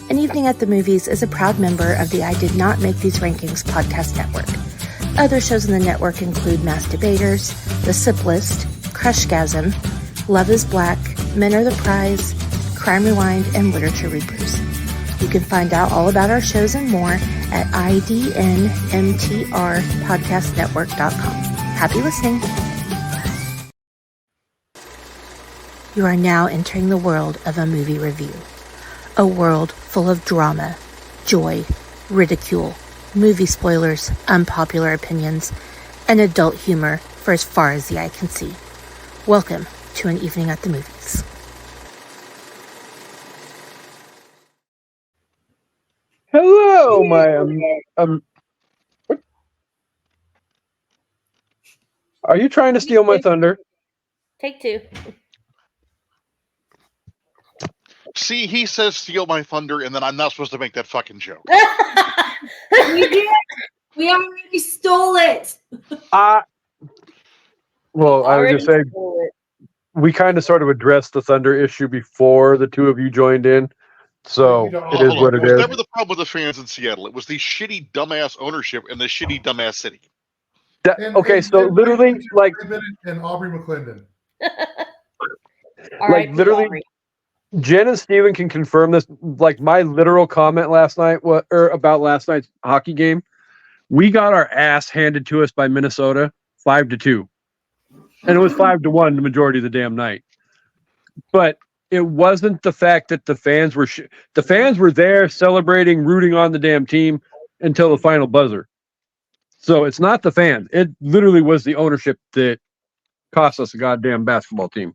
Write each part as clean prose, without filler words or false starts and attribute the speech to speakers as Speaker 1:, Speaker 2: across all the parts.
Speaker 1: An Evening at the Movies is a proud member of the I Did Not Make These Rankings podcast network. Other shows in the network include Mass Debaters, The Sip List, Crushgasm, Love is Black, Men Are the Prize, Crime Rewind, and Literature Reapers. You can find out all about our shows and more at idnmtrpodcastnetwork.com. Happy listening. You are now entering the world of a movie review. A world full of drama, joy, ridicule, movie spoilers, unpopular opinions, and adult humor for as far as the eye can see. Welcome to An Evening at the Movies.
Speaker 2: Hello, my what? Are you trying to steal my thunder?
Speaker 1: Take two.
Speaker 3: See, he says steal my thunder, and then I'm not supposed to make that fucking joke.
Speaker 4: We did. We already stole it.
Speaker 2: I was going to say, we kind of sort of addressed the thunder issue before the two of you joined in, so it is what it is.
Speaker 3: It was never the problem with the fans in Seattle. It was the shitty, dumbass ownership and the shitty, dumbass city.
Speaker 2: Literally, like...
Speaker 5: And Aubrey McClendon.
Speaker 2: Like, literally... Aubrey. Jen and Steven can confirm this. Like, my literal comment last night about last night's hockey game, we got our ass handed to us by Minnesota 5-2, and it was 5-1 the majority of the damn night. But it wasn't the fact that the fans were the fans were there celebrating, rooting on the damn team until the final buzzer. So it's not the fans. It literally was the ownership that cost us a goddamn basketball team.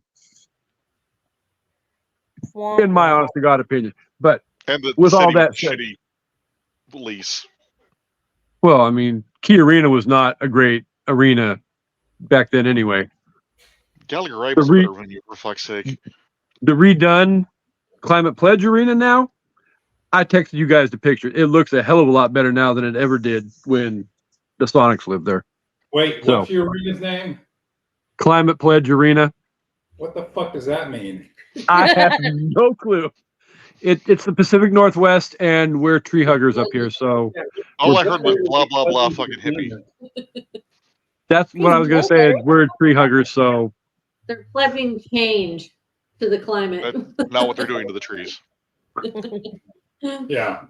Speaker 2: In my honest to God opinion, but with all that
Speaker 3: shitty lease.
Speaker 2: Well, I mean, Key Arena was not a great arena back then, anyway.
Speaker 3: Gallagher Wright was better when you, for fuck's sake.
Speaker 2: The redone Climate Pledge Arena now. I texted you guys the picture. It looks a hell of a lot better now than it ever did when the Sonics lived there.
Speaker 6: Wait, what's your arena's name?
Speaker 2: Climate Pledge Arena.
Speaker 6: What the fuck does that mean?
Speaker 2: I have no clue. It's the Pacific Northwest, and we're tree huggers up here. So
Speaker 3: all I heard was blah blah blah, fucking hippie.
Speaker 2: That's what I was going to say. Is we're tree huggers, so
Speaker 4: they're pledging change to the climate.
Speaker 3: That's not what they're doing to the trees.
Speaker 6: Yeah.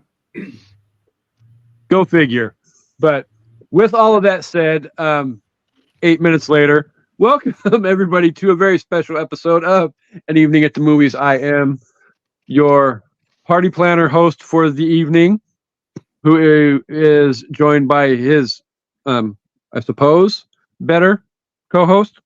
Speaker 2: Go figure. But with all of that said, 8 minutes later. Welcome, everybody, to a very special episode of An Evening at the Movies. I am your party planner host for the evening, who is joined by his, I suppose, better co-host.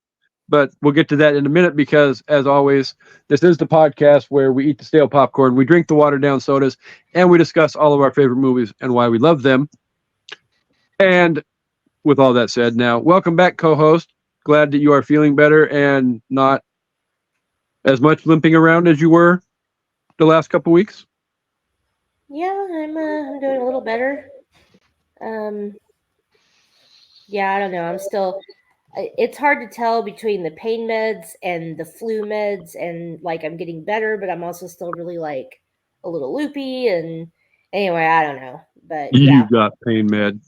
Speaker 2: But we'll get to that in a minute because, as always, this is the podcast where we eat the stale popcorn, we drink the watered-down sodas, and we discuss all of our favorite movies and why we love them. And with all that said, now, welcome back, co-host. Glad that you are feeling better and not as much limping around as you were the last couple weeks.
Speaker 1: Yeah, I'm doing a little better. Yeah, I don't know. I'm still. It's hard to tell between the pain meds and the flu meds, and like I'm getting better, but I'm also still really like a little loopy. And anyway, I don't know. But
Speaker 2: you got pain med.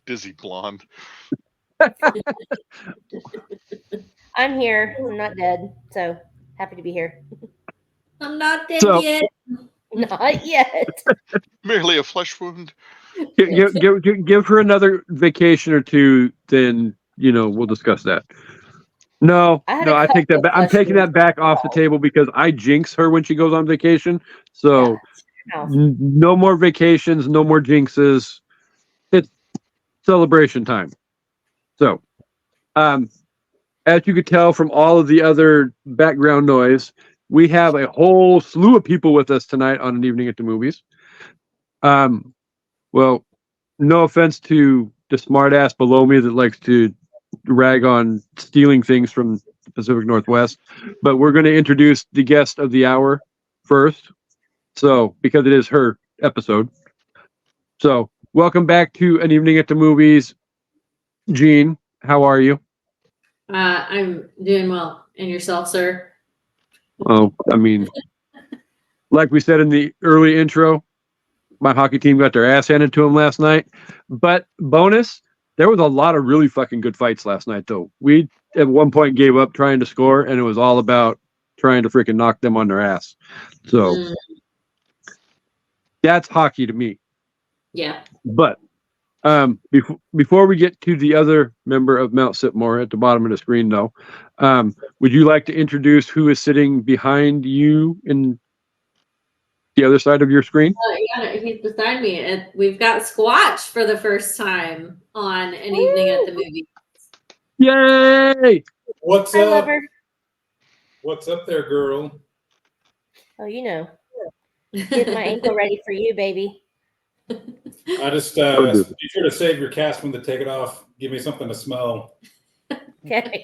Speaker 3: Dizzy blonde.
Speaker 1: I'm here. I'm not dead, so happy to be here.
Speaker 4: I'm not dead yet.
Speaker 1: Not yet.
Speaker 3: Merely a flesh wound.
Speaker 2: Give her another vacation or two, then we'll discuss that. No, I take that back. I'm taking that back off the table because I jinx her when she goes on vacation. So no more vacations, no more jinxes. It's celebration time. So, as you could tell from all of the other background noise, we have a whole slew of people with us tonight on An Evening at the Movies. Well, no offense to the smart ass below me that likes to rag on stealing things from the Pacific Northwest, but we're going to introduce the guest of the hour first. So, because it is her episode. So, welcome back to An Evening at the Movies. Gene, how are you?
Speaker 4: I'm doing well. And yourself, sir?
Speaker 2: Oh, I mean, like we said in the early intro, my hockey team got their ass handed to them last night. But bonus, there was a lot of really fucking good fights last night, though. We at one point gave up trying to score, and it was all about trying to freaking knock them on their ass. So that's hockey to me.
Speaker 4: Yeah.
Speaker 2: But before we get to the other member of Mount Sipmore at the bottom of the screen, though, would you like to introduce who is sitting behind you in the other side of your screen?
Speaker 4: Yeah, he's beside me. And we've got Squatch for the first time on An Evening at the Movies.
Speaker 2: Yay!
Speaker 6: What's
Speaker 1: I
Speaker 6: up?
Speaker 1: love her.
Speaker 6: What's up there, girl?
Speaker 1: Oh, you know, getting my ankle ready for you, baby.
Speaker 6: I just be sure to save your cast when to take it off. Give me something to smell.
Speaker 1: Okay.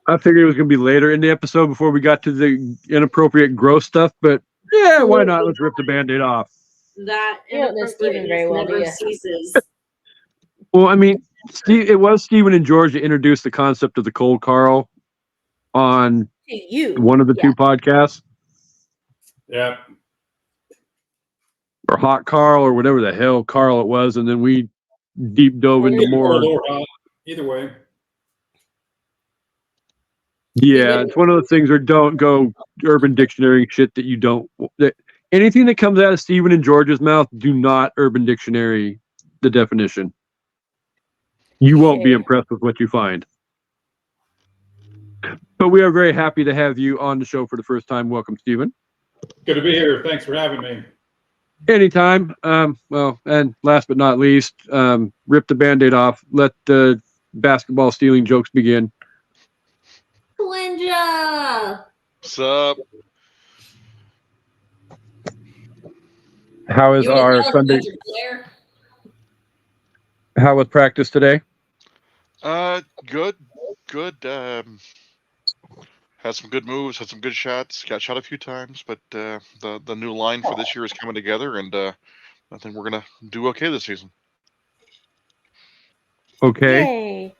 Speaker 2: I figured it was going to be later in the episode before we got to the inappropriate gross stuff, but yeah, why not? Let's rip the Band-Aid off.
Speaker 4: That
Speaker 1: You don't know Steven very well, do
Speaker 4: never
Speaker 1: you?
Speaker 4: ceases.
Speaker 2: Well, I mean, it was Steven and George that introduced the concept of the cold Carl on one of the two podcasts.
Speaker 6: Yeah.
Speaker 2: Or Hot Carl, or whatever the hell Carl it was, and then we deep dove into more.
Speaker 6: Either way.
Speaker 2: Yeah, it's one of those things where don't go Urban Dictionary shit that you don't. Anything that comes out of Steven and George's mouth, do not Urban Dictionary the definition. You won't be impressed with what you find. But we are very happy to have you on the show for the first time. Welcome, Steven.
Speaker 6: Good to be here. Thanks for having me.
Speaker 2: Anytime. Well, and last but not least, rip the Band-Aid off. Let the basketball stealing jokes begin.
Speaker 4: Linja!
Speaker 3: What's up?
Speaker 2: How is our Sunday? How was practice today?
Speaker 3: Good. Had some good moves, had some good shots, got shot a few times, but the new line for this year is coming together, and I think we're gonna do okay this season.
Speaker 2: Okay.
Speaker 1: Yay.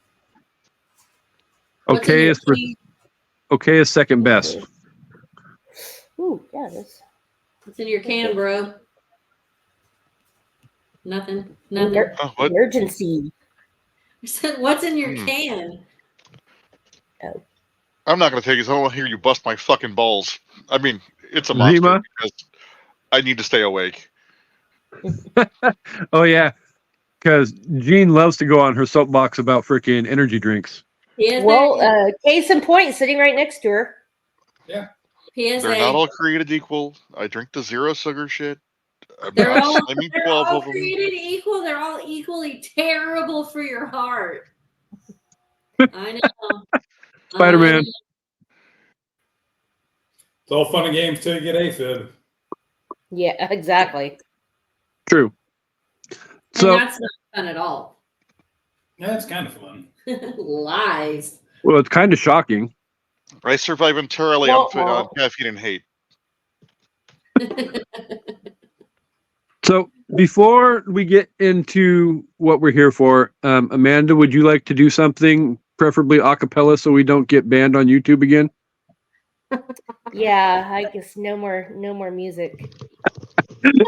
Speaker 2: Okay is second best.
Speaker 1: Ooh, yeah, this.
Speaker 4: What's in your can, bro? Nothing.
Speaker 3: What?
Speaker 1: Emergency.
Speaker 4: I said, what's in your can?
Speaker 1: Oh.
Speaker 3: I'm not gonna take it. 'Cause I don't want to hear you bust my fucking balls. I mean, it's a monster
Speaker 2: Zima?
Speaker 3: because I need to stay awake.
Speaker 2: Oh yeah, because Jean loves to go on her soapbox about freaking energy drinks.
Speaker 1: Well, case in point, sitting right next to her.
Speaker 6: Yeah.
Speaker 4: PSA.
Speaker 3: They're not all created equal. I drink the zero sugar shit.
Speaker 4: They're all
Speaker 3: of them.
Speaker 4: created equal. They're all equally terrible for your heart. I know.
Speaker 2: Spider-Man.
Speaker 6: It's all fun and games till you get AFib.
Speaker 1: Yeah, exactly.
Speaker 2: True. So
Speaker 4: And that's not fun at all.
Speaker 6: Yeah, it's kind of fun.
Speaker 4: Lies.
Speaker 2: well, it's kind of shocking.
Speaker 3: I survive entirely on caffeine and hate.
Speaker 2: So before we get into what we're here for, Amanda, would you like to do something, preferably a cappella, so we don't get banned on YouTube again?
Speaker 1: Yeah, I guess no more music.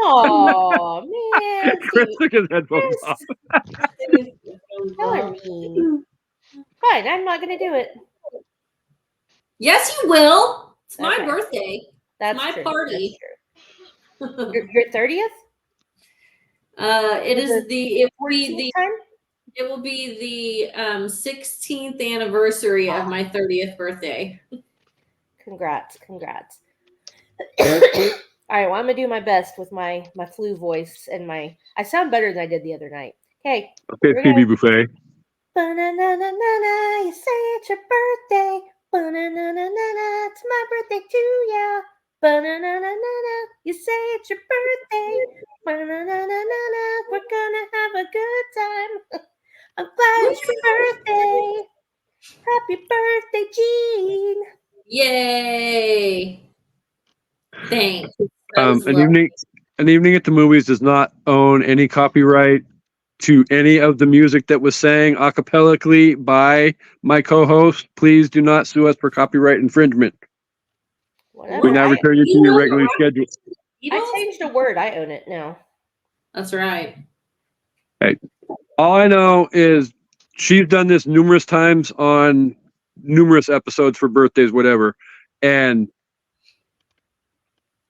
Speaker 1: Oh man,
Speaker 2: Chris took his headphones off.
Speaker 1: Y'all are mean. Fine, I'm not gonna do it.
Speaker 4: Yes, you will. It's my
Speaker 1: Okay.
Speaker 4: birthday.
Speaker 1: That's
Speaker 4: my
Speaker 1: true.
Speaker 4: party.
Speaker 1: That's true. Your 30th?
Speaker 4: It will be the 16th anniversary of my 30th birthday.
Speaker 1: Congrats. All right, well, I'm gonna do my best with my flu voice and I sound better than I did the other night. Okay.
Speaker 2: Okay, Phoebe Buffet.
Speaker 1: Ba-na-na-na-na-na, you say it's your birthday. Ba-na-na-na-na-na, it's my birthday too, yeah. Ba-na-na-na-na-na, you say it's your birthday. Ba-na-na-na-na-na, we're gonna have a good time. I'm glad it's your birthday. Happy birthday, Jean.
Speaker 4: Yay. Thanks.
Speaker 2: An evening at the movies does not own any copyright to any of the music that was sang a-cappellically by my co-host. Please do not sue us for copyright infringement.
Speaker 1: Whatever.
Speaker 2: We now return you to your regularly scheduled.
Speaker 4: Beatles?
Speaker 7: changed a word. I own it now.
Speaker 4: That's right.
Speaker 2: All I know is she's done this numerous times on numerous episodes for birthdays, whatever, and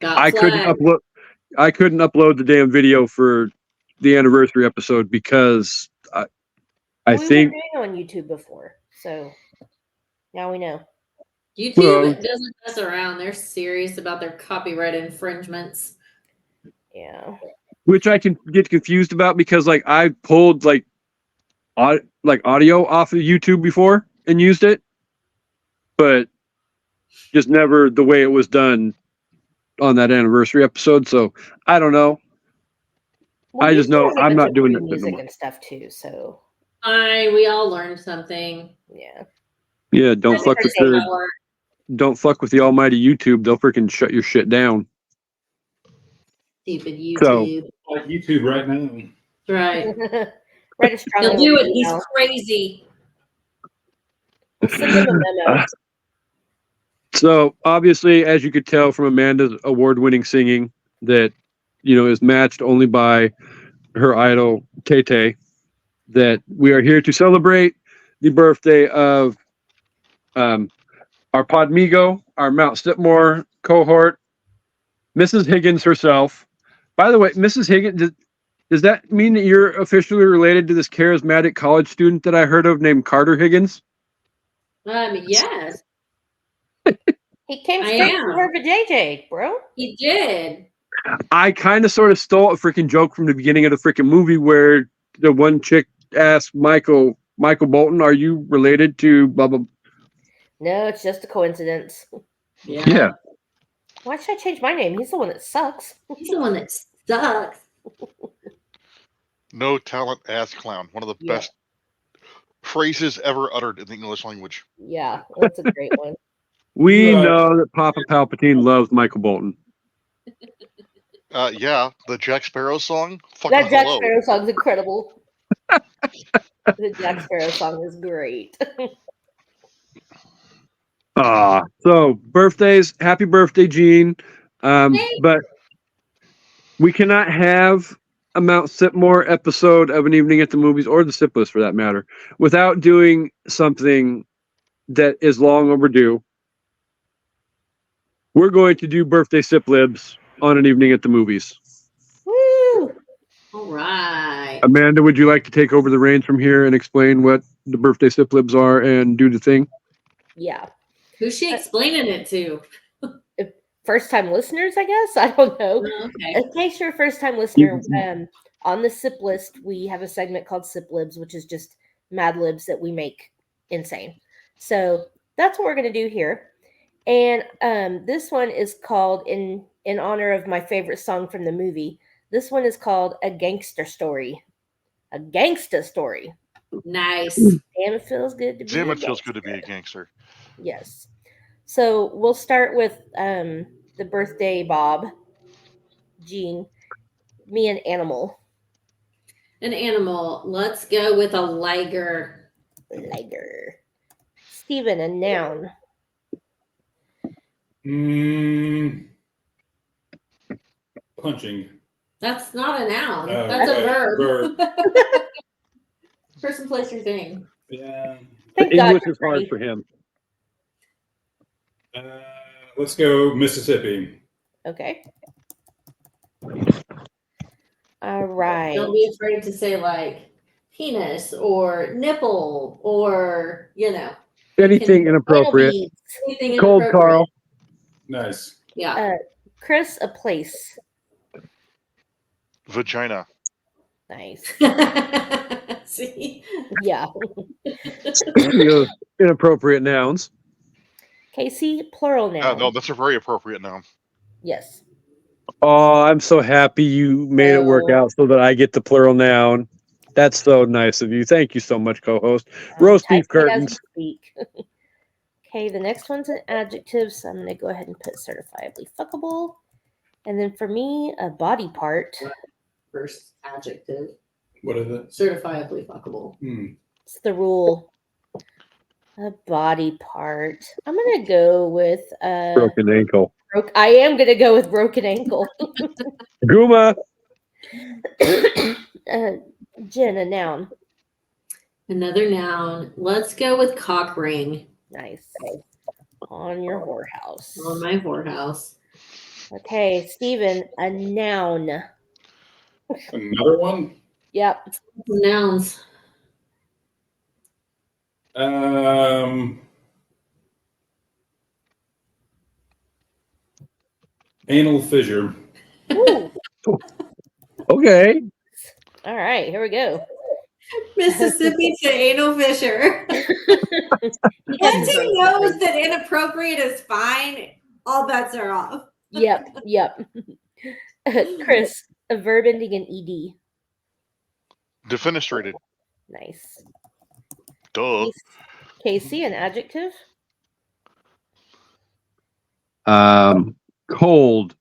Speaker 4: Got
Speaker 2: I couldn't
Speaker 4: flagged.
Speaker 2: upload the damn video for the anniversary episode because I
Speaker 7: We
Speaker 2: think
Speaker 7: were doing on YouTube before, so now we know.
Speaker 4: YouTube
Speaker 2: Well-
Speaker 4: doesn't mess around. They're serious about their copyright infringements.
Speaker 7: Yeah.
Speaker 2: which I can get confused about because like I pulled like audio off of YouTube before and used it, but just never the way it was done on that anniversary episode. So I don't know. I just
Speaker 7: YouTube
Speaker 2: know
Speaker 7: has a
Speaker 2: I'm
Speaker 7: bunch
Speaker 2: not
Speaker 7: of
Speaker 2: doing
Speaker 7: free
Speaker 2: that
Speaker 7: music
Speaker 2: anymore.
Speaker 7: and stuff too. So
Speaker 4: We all learned something.
Speaker 7: yeah.
Speaker 2: Yeah, don't
Speaker 4: Happy
Speaker 2: fuck with
Speaker 4: birthday,
Speaker 2: their
Speaker 4: Howard.
Speaker 2: don't fuck with the almighty YouTube. They'll freaking shut your shit down.
Speaker 4: Stupid
Speaker 2: So-
Speaker 4: YouTube.
Speaker 6: Like YouTube right now.
Speaker 4: Right.
Speaker 7: Write a strong
Speaker 4: He'll do it. He's
Speaker 7: email.
Speaker 4: crazy.
Speaker 7: We'll send him a memo.
Speaker 2: So obviously, as you could tell from Amanda's award-winning singing, that is matched only by her idol Tay Tay, that we are here to celebrate the birthday of our Podmigo, our Mount Sipmore cohort, Mrs. Higgins herself. By the way, Mrs. Higgins, does that mean that you're officially related to this charismatic college student that I heard of named Carter Higgins?
Speaker 4: Yes,
Speaker 7: He came
Speaker 4: I
Speaker 7: straight
Speaker 4: am.
Speaker 7: from her vajayjay, bro.
Speaker 4: he did.
Speaker 2: I kind of sort of stole a freaking joke from the beginning of the freaking movie where the one chick asked Michael Bolton, "Are you related to blah blah?"
Speaker 7: No, it's just a coincidence.
Speaker 4: Yeah.
Speaker 7: Why should I change my name? He's the one that sucks.
Speaker 4: He's the one that sucks.
Speaker 3: No talent, ass clown. One of the
Speaker 7: Yeah.
Speaker 3: best phrases ever uttered in the English language.
Speaker 7: Yeah, that's a great one.
Speaker 2: We
Speaker 6: Yeah.
Speaker 2: know that Papa Palpatine loves Michael Bolton.
Speaker 3: Yeah, the Jack Sparrow song. Fucking
Speaker 7: That Jack
Speaker 3: hello.
Speaker 7: Sparrow song's incredible. The Jack Sparrow song is great.
Speaker 2: So birthdays, happy birthday, Gene. But we cannot have a Mount Sipmore episode of An Evening at the Movies, or the Sip List for that matter, without doing something that is long overdue. We're going to do birthday Sip Libs on An Evening at the Movies.
Speaker 7: Woo!
Speaker 4: All right.
Speaker 2: Amanda, would you like to take over the reins from here and explain what the birthday Sip Libs are and do the thing?
Speaker 7: Yeah.
Speaker 4: Who's she explaining it to?
Speaker 7: First time listeners, I guess. I don't know.
Speaker 4: Okay.
Speaker 7: In case you're a first time listener, on the Sip List, we have a segment called Sip Libs, which is just Mad Libs that we make insane. So that's what we're going to do here. And this one is called, in honor of my favorite song from the movie, this one is called A Gangster Story. A Gangsta Story.
Speaker 4: Nice.
Speaker 7: Damn, it feels good to be
Speaker 3: Damn,
Speaker 7: a
Speaker 3: it feels good to be a
Speaker 7: gangster.
Speaker 3: gangster.
Speaker 7: Yes. So we'll start with the birthday Bob, Gene, me an animal.
Speaker 4: An animal. Let's go with a liger.
Speaker 7: Liger. Steven, a noun.
Speaker 6: Punching.
Speaker 4: That's not a noun.
Speaker 6: Oh,
Speaker 4: That's a
Speaker 6: okay.
Speaker 4: verb. Person, place, or thing.
Speaker 6: Yeah.
Speaker 7: Thank
Speaker 2: The
Speaker 7: God
Speaker 2: English
Speaker 7: you're
Speaker 2: is hard
Speaker 7: pretty.
Speaker 2: for him.
Speaker 6: Let's go Mississippi.
Speaker 7: Okay. All right.
Speaker 4: Don't be afraid to say like penis or nipple or
Speaker 2: Anything
Speaker 7: Oil
Speaker 2: inappropriate.
Speaker 7: beads.
Speaker 4: anything
Speaker 2: Cold
Speaker 4: inappropriate.
Speaker 2: Carl.
Speaker 6: Nice.
Speaker 4: Yeah.
Speaker 7: Chris, a place.
Speaker 3: Vagina.
Speaker 7: Nice.
Speaker 4: See?
Speaker 7: Yeah.
Speaker 2: Inappropriate nouns.
Speaker 7: Casey, plural noun.
Speaker 3: No, that's a very appropriate noun.
Speaker 7: Yes.
Speaker 2: Oh, I'm so happy you made it work
Speaker 7: No.
Speaker 2: out so that I get the plural noun. That's so nice of you. Thank you so much, co-host. Roast beef
Speaker 7: Type it as
Speaker 2: curtains.
Speaker 7: we speak. Okay, the next one's an adjective, so I'm going to go ahead and put certifiably fuckable. And then for me, a body part.
Speaker 4: First adjective.
Speaker 6: What is it?
Speaker 4: Certifiably fuckable.
Speaker 7: It's the rule. A body part. I'm going to go with
Speaker 2: Broken ankle.
Speaker 7: I am going to go with broken ankle.
Speaker 2: Guma.
Speaker 7: Jen, a noun.
Speaker 4: Another noun. Let's go with cock ring.
Speaker 7: Nice. On your whorehouse.
Speaker 4: On my whorehouse.
Speaker 7: Okay, Steven, a noun.
Speaker 6: Another one.
Speaker 7: Yep.
Speaker 4: Nouns.
Speaker 6: Anal fissure.
Speaker 7: Ooh.
Speaker 2: Okay.
Speaker 7: All right, here we go.
Speaker 4: Mississippi to anal fissure. Once he knows that inappropriate is fine, all bets are off.
Speaker 7: Yep. Chris, a verb ending in ed.
Speaker 3: Defenestrated.
Speaker 7: Nice.
Speaker 3: Duh.
Speaker 7: Kasey, an adjective.
Speaker 2: Cold.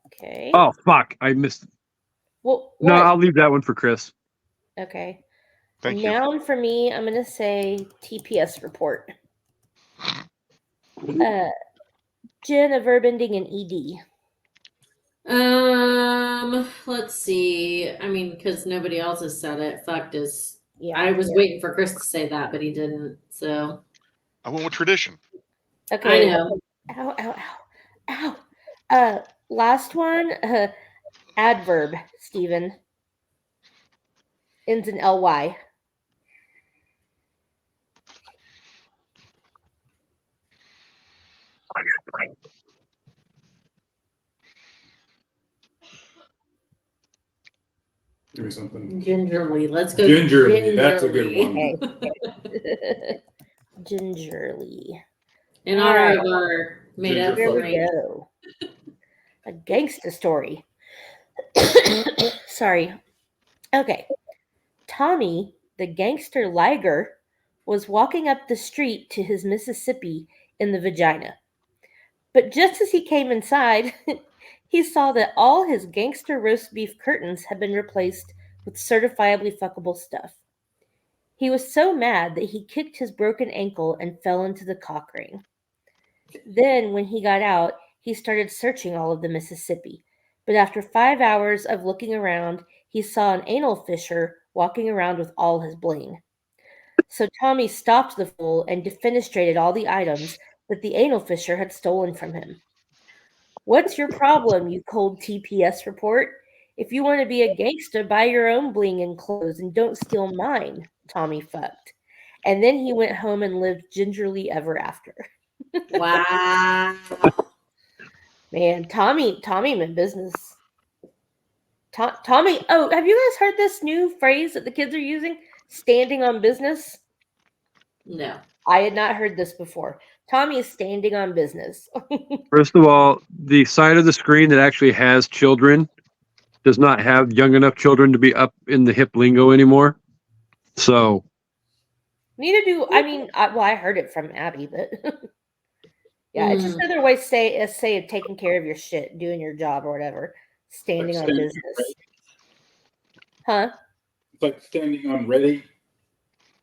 Speaker 7: Okay.
Speaker 2: Oh fuck! I missed.
Speaker 7: Well,
Speaker 2: No,
Speaker 7: what?
Speaker 2: I'll leave that one for Chris.
Speaker 7: Okay.
Speaker 3: Thank you.
Speaker 7: Noun for me, I'm going to say TPS report. Jen, a verb ending in ed.
Speaker 4: Let's see. I mean, because nobody else has said it. Fucked is.
Speaker 7: Yeah.
Speaker 4: I was waiting for Chris to say that, but he didn't. So
Speaker 3: I went with tradition.
Speaker 7: Okay.
Speaker 4: I know.
Speaker 7: Ow. Last one, adverb, Steven. Ends in ly.
Speaker 6: Give me something.
Speaker 4: Gingerly. Let's go.
Speaker 6: Gingerly. That's a good one.
Speaker 7: Okay. Gingerly.
Speaker 4: In honor of our made up
Speaker 7: Here we
Speaker 4: drink.
Speaker 7: go. A gangsta story. Sorry. Okay. Tommy, the gangster liger, was walking up the street to his Mississippi in the vagina. But just as he came inside, he saw that all his gangster roast beef curtains had been replaced with certifiably fuckable stuff. He was so mad that he kicked his broken ankle and fell into the cock ring. Then, when he got out, he started searching all of the Mississippi. But after 5 hours of looking around, he saw an anal fisher walking around with all his bling. So Tommy stopped the fool and defenestrated all the items that the anal fisher had stolen from him. What's your problem, you cold TPS report? If you want to be a gangster, buy your own bling and clothes and don't steal mine, Tommy fucked. And then he went home and lived gingerly ever after.
Speaker 4: Wow.
Speaker 7: Man, Tommy meant business. Tommy, oh, have you guys heard this new phrase that the kids are using? Standing on business?
Speaker 4: No.
Speaker 7: I had not heard this before. Tommy is standing on business.
Speaker 2: First of all, the side of the screen that actually has children does not have young enough children to be up in the hip lingo anymore. So.
Speaker 7: Neither do, I mean, I heard it from Abby, but yeah, it's just another way to say taking care of your shit, doing your job or whatever. Standing on business.
Speaker 6: Ready.
Speaker 7: Huh?
Speaker 6: It's like standing on ready.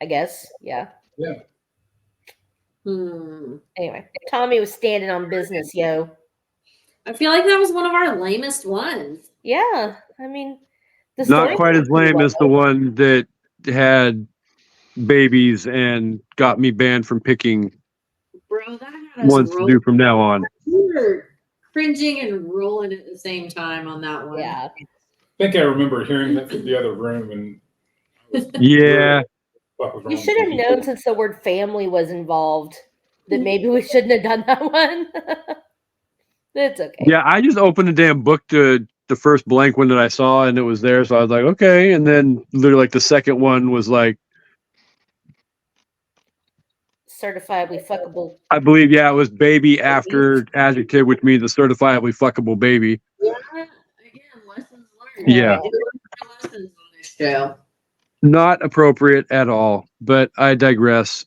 Speaker 7: I guess, yeah.
Speaker 6: Yeah.
Speaker 7: Anyway, Tommy was standing on business, yo.
Speaker 4: I feel like that was one of our lamest ones.
Speaker 7: Yeah, I mean, the
Speaker 2: Not
Speaker 7: story
Speaker 2: quite as lame as the one that had babies and got me banned from picking
Speaker 4: Bro, that had us
Speaker 2: ones to do from now on.
Speaker 4: We were cringing and rolling at the same time on that one.
Speaker 7: Yeah.
Speaker 6: I think I remember hearing that from the other room, and
Speaker 2: Yeah.
Speaker 7: You should have known since the word family was involved that maybe we shouldn't have done that one. It's okay.
Speaker 2: Yeah, I just opened the damn book to the first blank one that I saw, and it was there, so I was like, okay. And then literally like the second one was like
Speaker 7: certifiably fuckable.
Speaker 2: I believe, yeah, it was baby after adjective, which means a certifiably fuckable baby.
Speaker 4: Yeah, again, lessons learned.
Speaker 2: Yeah.
Speaker 4: Lessons on this show.
Speaker 2: Not appropriate at all, but I digress.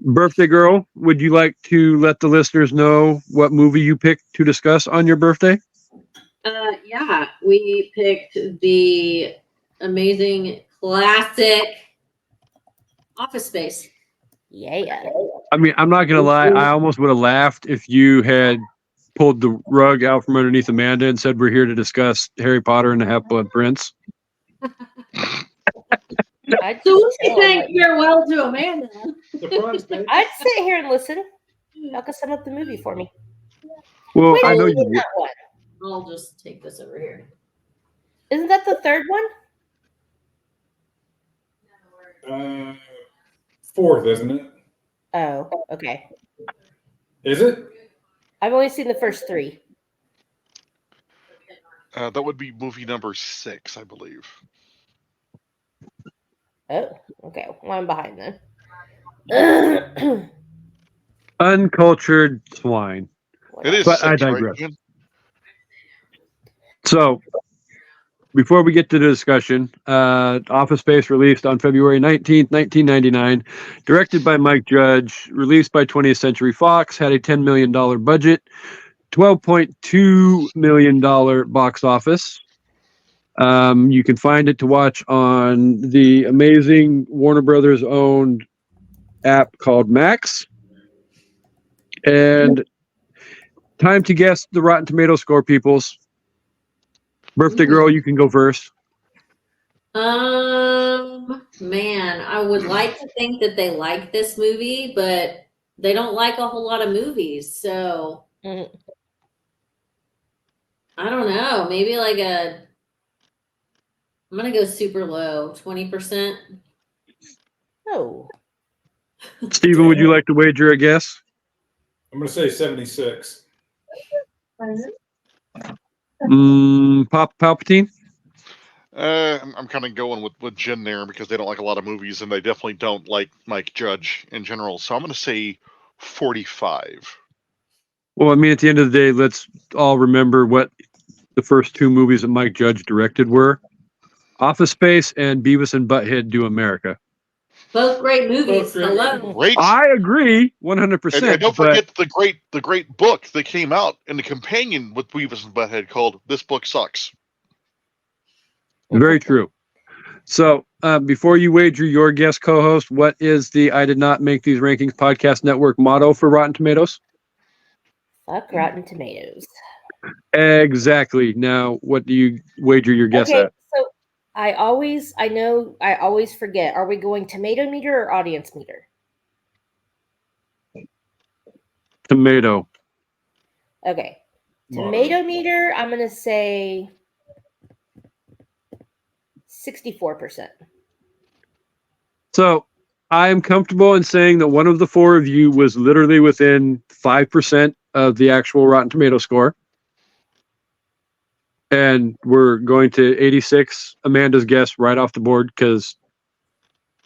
Speaker 2: Birthday girl, would you like to let the listeners know what movie you picked to discuss on your birthday?
Speaker 4: Yeah, we picked the amazing classic Office Space.
Speaker 7: Yeah.
Speaker 2: I mean, I'm not gonna lie. I almost would have laughed if you had pulled the rug out from underneath Amanda and said, "We're here to discuss Harry Potter and the Half-Blood Prince."
Speaker 7: I'd
Speaker 4: So who's
Speaker 7: chill and
Speaker 4: saying
Speaker 7: let you-
Speaker 4: farewell to Amanda?
Speaker 6: Surprise, baby.
Speaker 7: I'd sit here and listen. Y'all can sum up the movie for me.
Speaker 2: Well,
Speaker 7: Wait,
Speaker 2: I know
Speaker 7: who's
Speaker 2: you
Speaker 7: in
Speaker 2: would.
Speaker 7: that one?
Speaker 4: I'll just take this over here.
Speaker 7: Isn't that the third one?
Speaker 6: Fourth, isn't it?
Speaker 7: Oh, okay.
Speaker 6: Is it?
Speaker 7: I've only seen the first three.
Speaker 3: That would be movie number 6, I believe.
Speaker 7: Oh, okay. Well, I'm behind then.
Speaker 2: Uncultured swine.
Speaker 3: It is
Speaker 2: But I
Speaker 3: 6, right?
Speaker 2: digress.
Speaker 3: Ian?
Speaker 2: So, before we get to the discussion, Office Space released on February 19th, 1999, directed by Mike Judge, released by 20th Century Fox, had a $10 million budget, $12.2 million box office. You can find it to watch on the amazing Warner Brothers owned app called Max. And time to guess the Rotten Tomato score, peoples. Birthday girl, you can go first.
Speaker 4: Man, I would like to think that they like this movie, but they don't like a whole lot of movies. So
Speaker 7: Mhm.
Speaker 4: I don't know. Maybe like I'm gonna go super low, 20%.
Speaker 7: Oh,
Speaker 2: Steven, would you like to wager a guess?
Speaker 6: I'm going to say 76.
Speaker 2: Palpatine?
Speaker 3: I'm kind of going with Jen there because they don't like a lot of movies and they definitely don't like Mike Judge in general. So I'm going to say 45.
Speaker 2: Well, I mean, at the end of the day, let's all remember what the first two movies that Mike Judge directed were: Office Space and Beavis and Butthead Do America.
Speaker 4: Both great movies.
Speaker 6: Both great.
Speaker 4: Hello.
Speaker 3: Great.
Speaker 2: I agree, 100%.
Speaker 3: And don't
Speaker 2: but
Speaker 3: forget the great book that came out in the companion with Beavis and Butthead called "This Book Sucks."
Speaker 2: very true. So, before you wager your guest co-host, what is the I Did Not Make These Rankings Podcast Network motto for Rotten Tomatoes?
Speaker 7: fuck Rotten Tomatoes.
Speaker 2: Exactly. Now, what do you wager your guess
Speaker 7: Okay,
Speaker 2: at?
Speaker 7: so I always forget. Are we going tomato meter or audience meter?
Speaker 2: Tomato.
Speaker 7: Okay. Tomato meter, I'm going to say 64%.
Speaker 2: So, I am comfortable in saying that one of the four of you was literally within 5% of the actual Rotten Tomato score. And we're going to 86, Amanda's guess, right off the board because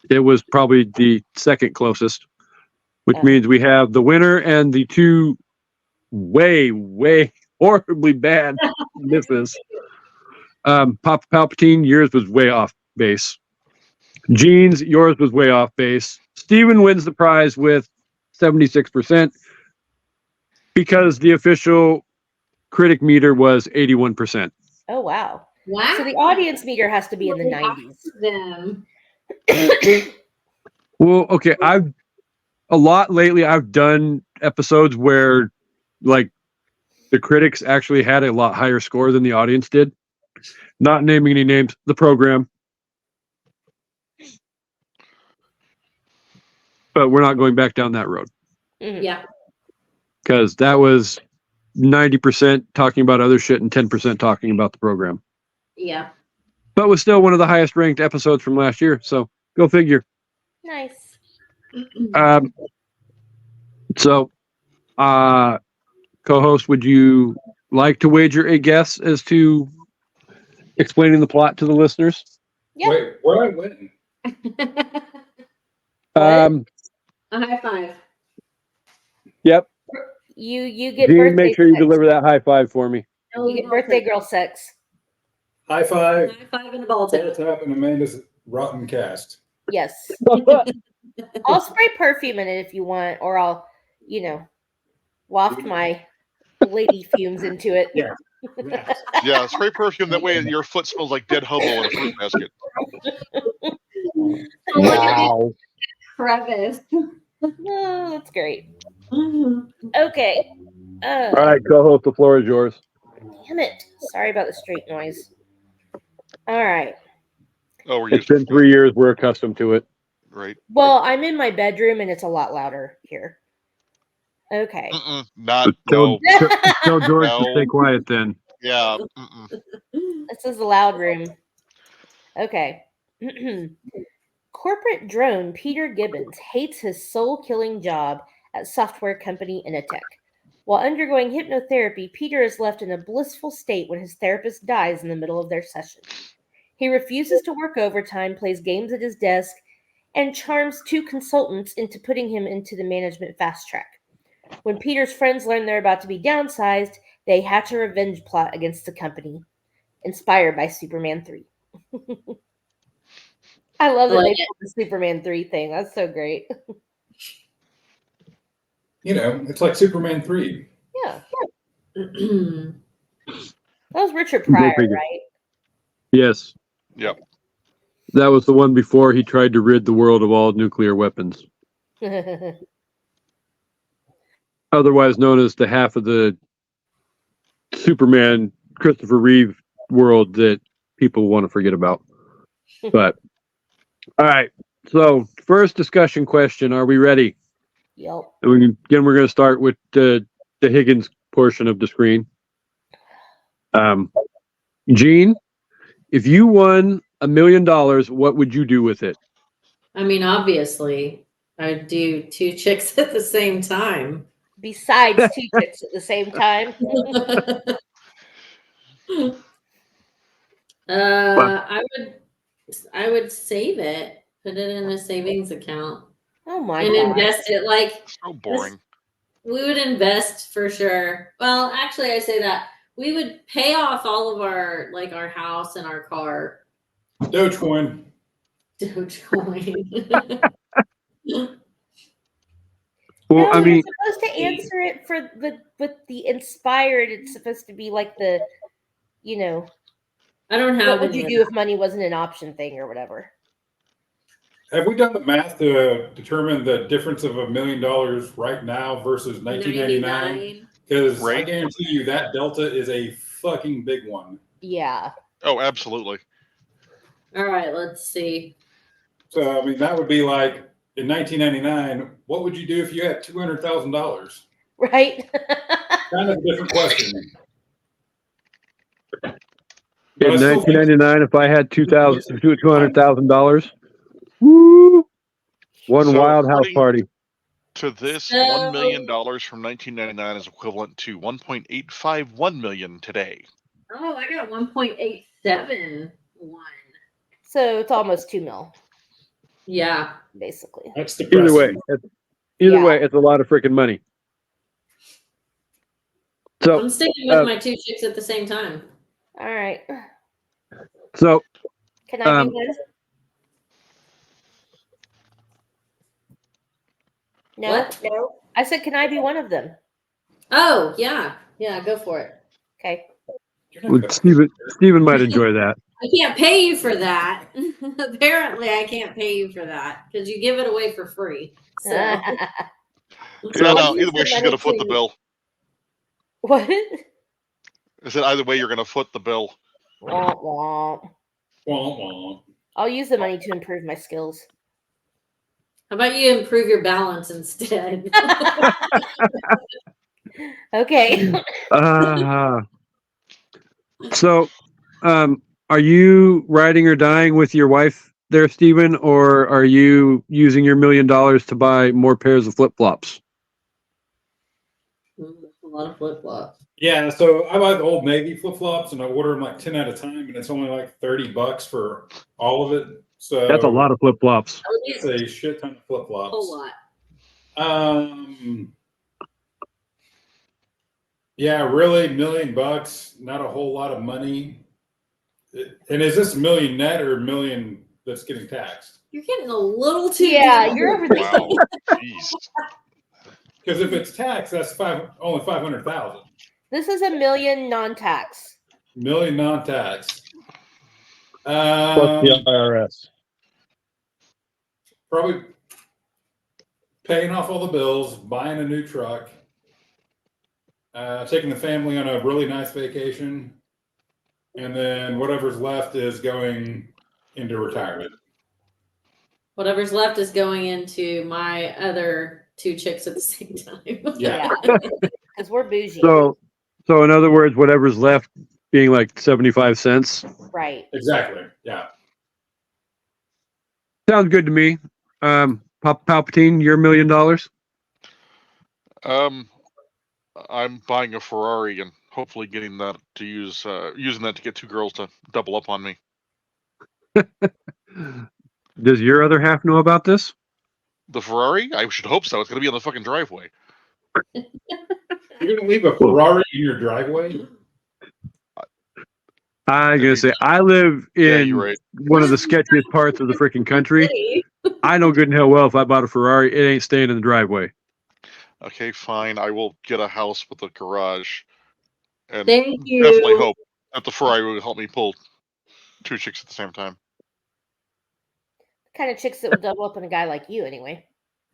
Speaker 2: it was probably the second closest, which means we have the winner and the two way, way horribly bad misses. Papa Palpatine, yours was way off base. Jeans, yours was way off base. Steven wins the prize with 76% because the official critic meter was 81%.
Speaker 7: Oh, wow.
Speaker 4: Wow.
Speaker 7: So the audience meter has to be in the 90s.
Speaker 4: Them.
Speaker 2: Well, okay, I've done episodes where like the critics actually had a lot higher score than the audience did. Not naming any names, the program. But we're not going back down that road.
Speaker 4: Yeah.
Speaker 2: Because that was 90% talking about other shit and 10% talking about the program.
Speaker 4: Yeah.
Speaker 2: But was still one of the highest ranked episodes from last year. So go figure.
Speaker 7: Nice.
Speaker 2: So, co-host, would you like to wager a guess as to explaining the plot to the listeners?
Speaker 7: Yeah.
Speaker 6: Wait, where I win?
Speaker 7: What?
Speaker 4: A high five.
Speaker 2: Yep.
Speaker 7: You get
Speaker 2: Gene,
Speaker 7: birthday
Speaker 2: make sure you
Speaker 7: sex.
Speaker 2: deliver that high five for me.
Speaker 7: You get birthday girl sex.
Speaker 6: High five.
Speaker 4: High five in the ball tap.
Speaker 6: Ball tap and Amanda's rotten cast.
Speaker 7: Yes. I'll spray perfume in it if you want, or I'll, waft my lady fumes into it.
Speaker 6: Yeah.
Speaker 3: Yeah, spray perfume. That way your foot smells like dead hobo in a fruit basket.
Speaker 2: Wow.
Speaker 4: Crevice.
Speaker 7: Oh, that's great. Okay.
Speaker 2: All right, co-host, the floor is yours.
Speaker 7: Damn it. Sorry about the street noise. All right.
Speaker 3: Oh, we're
Speaker 2: It's
Speaker 3: used to
Speaker 2: been 3 years. We're accustomed to it.
Speaker 3: right.
Speaker 7: Well, I'm in my bedroom and it's a lot louder here. Okay.
Speaker 3: Not
Speaker 2: Tell,
Speaker 3: no.
Speaker 2: tell George to
Speaker 3: No.
Speaker 2: stay quiet then.
Speaker 3: Yeah.
Speaker 7: This is the loud room. Okay. Corporate drone Peter Gibbons hates his soul-killing job at software company Initech. While undergoing hypnotherapy, Peter is left in a blissful state when his therapist dies in the middle of their session. He refuses to work overtime, plays games at his desk, and charms 2 consultants into putting him into the management fast track. When Peter's friends learn they're about to be downsized, they hatch a revenge plot against the company, inspired by Superman 3. I love that they pulled the Superman 3 thing. That's so great.
Speaker 6: You know, it's like Superman 3.
Speaker 7: Yeah. That was Richard Pryor, right?
Speaker 2: Yes.
Speaker 3: Yep.
Speaker 2: That was the one before he tried to rid the world of all nuclear weapons. Otherwise known as the half of the Superman Christopher Reeve world that people want to forget about. But all right. So first discussion question. Are we ready?
Speaker 7: Yep.
Speaker 2: And we're going to start with the Higgins portion of the screen. Gene, if you won $1 million, what would you do with it?
Speaker 4: I mean, obviously, I would do 2 chicks at the same time.
Speaker 7: Besides 2 chicks at the same time.
Speaker 4: I would save it, put it in a savings account,
Speaker 7: Oh my
Speaker 4: and
Speaker 7: god.
Speaker 4: invest it. Like,
Speaker 3: So boring.
Speaker 4: we would invest for sure. Well, actually, I say that we would pay off all of our our house and our car.
Speaker 6: Dogecoin.
Speaker 4: Dogecoin.
Speaker 2: Well, I mean,
Speaker 7: you're supposed to answer it for with the inspired. It's supposed to be like the, you know,
Speaker 4: I don't have.
Speaker 7: What would you do if money wasn't an option thing or whatever?
Speaker 6: Have we done the math to determine the difference of $1 million right now versus 1999? Because I guarantee you that delta is a fucking big one.
Speaker 7: Yeah.
Speaker 3: Oh, absolutely.
Speaker 4: All right, let's see.
Speaker 6: So I mean, that would be like in 1999. What would you do if you had $200,000?
Speaker 7: Right.
Speaker 6: Kind of a different question.
Speaker 2: in 1999, if I had $200,000, woo, one wild house party.
Speaker 3: To this, $1 million from 1999 is equivalent to 1.851 million today.
Speaker 4: Oh, I got 1.871.
Speaker 7: So it's almost 2 mil.
Speaker 4: Yeah,
Speaker 7: basically.
Speaker 6: That's
Speaker 2: Either way, it's a lot of freaking money. So
Speaker 4: I'm sticking with my 2 chicks at the same time.
Speaker 7: All right.
Speaker 2: So
Speaker 7: can I be one? No,
Speaker 4: What?
Speaker 7: no. I said, can I be one of them?
Speaker 4: Oh, yeah. Yeah, go for it.
Speaker 7: Okay.
Speaker 2: Stephen might enjoy that.
Speaker 4: I can't pay you for that. Apparently, I can't pay you for that because you give it away for free. So,
Speaker 3: Yeah, no, either way, she's going to foot the bill.
Speaker 7: What?
Speaker 3: I said either way, you're going to foot the bill.
Speaker 7: Womp womp.
Speaker 6: Womp womp.
Speaker 7: I'll use the money to improve my skills.
Speaker 4: How about you improve your balance instead?
Speaker 7: Okay.
Speaker 2: So, are you riding or dying with your wife there, Stephen, or are you using your $1 million to buy more pairs of flip-flops?
Speaker 4: A lot of flip-flops.
Speaker 6: Yeah, so I buy the Old Navy flip-flops and I order them like 10 at a time, and it's only like $30 for all of it. So
Speaker 2: that's a lot of flip-flops.
Speaker 6: It's a shit ton of flip-flops.
Speaker 4: A whole lot.
Speaker 6: Yeah, really, $1 million, not a whole lot of money. And is this $1 million net or $1 million that's getting taxed?
Speaker 4: You're getting a little too.
Speaker 7: Yeah, you're overthinking.
Speaker 3: Wow. Jeez.
Speaker 6: Because if it's taxed, that's only 500,000.
Speaker 7: This is $1 million non-tax.
Speaker 6: $1 million non-tax.
Speaker 2: Plus the IRS.
Speaker 6: Probably paying off all the bills, buying a new truck, taking the family on a really nice vacation, and then whatever's left is going into retirement.
Speaker 8: Whatever's left is going into my other 2 chicks at the same time.
Speaker 6: Yeah.
Speaker 7: Because we're bougie.
Speaker 2: So in other words, whatever's left being like 75 cents.
Speaker 7: Right.
Speaker 6: Exactly. Yeah.
Speaker 2: Sounds good to me. Palpatine, your $1 million?
Speaker 3: I'm buying a Ferrari and hopefully getting that to using that to get 2 girls to double up on me.
Speaker 2: Does your other half know about this?
Speaker 3: The Ferrari? I should hope so. It's going to be on the fucking driveway.
Speaker 6: You're going to leave a Ferrari in your driveway?
Speaker 2: I'm going to say, I live in
Speaker 3: you're right.
Speaker 2: one of the sketchiest parts of the freaking country. I know good and hell well if I bought a Ferrari, it ain't staying in the driveway.
Speaker 3: Okay, fine. I will get a house with a garage. And
Speaker 8: Thank you.
Speaker 3: definitely hope that the Ferrari will help me pull 2 chicks at the same time.
Speaker 7: Kind of chicks that would double up on a guy like you, anyway.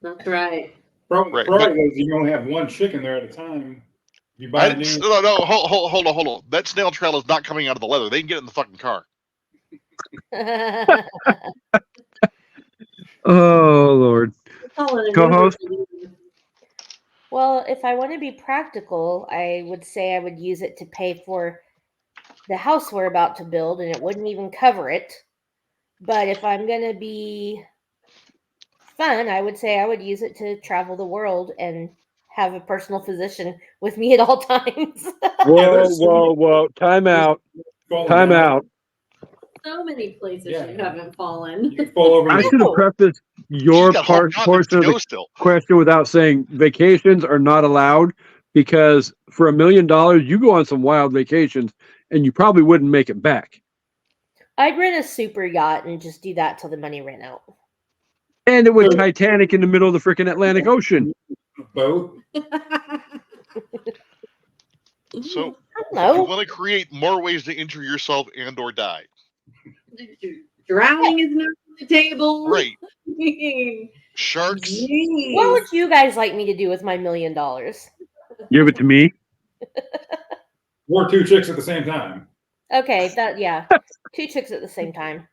Speaker 8: That's right.
Speaker 6: Probably is you only have one chick in there at a time. You buy a new.
Speaker 3: No, hold on. That snail trail is not coming out of the leather. They can get in the fucking car.
Speaker 2: Oh, Lord. Co-host?
Speaker 7: Well, if I want to be practical, I would say I would use it to pay for the house we're about to build, and it wouldn't even cover it. But if I'm going to be fun, I would say I would use it to travel the world and have a personal physician with me at all times.
Speaker 2: Whoa. Time out.
Speaker 8: So many places you haven't fallen.
Speaker 6: You fall over.
Speaker 2: I should have prefaced your portion of the question without saying vacations are not allowed, because for $1 million, you go on some wild vacations and you probably wouldn't make it back.
Speaker 7: I'd rent a super yacht and just do that till the money ran out.
Speaker 2: And it would Titanic in the middle of the freaking Atlantic Ocean.
Speaker 6: Boat.
Speaker 3: So, if you want to create more ways to injure yourself and or die.
Speaker 8: Drowning is not on the table.
Speaker 3: Right. Sharks.
Speaker 8: Jeez.
Speaker 7: What would you guys like me to do with my $1 million?
Speaker 2: Give it to me.
Speaker 6: Or 2 chicks at the same time.
Speaker 7: Okay, 2 chicks at the same time.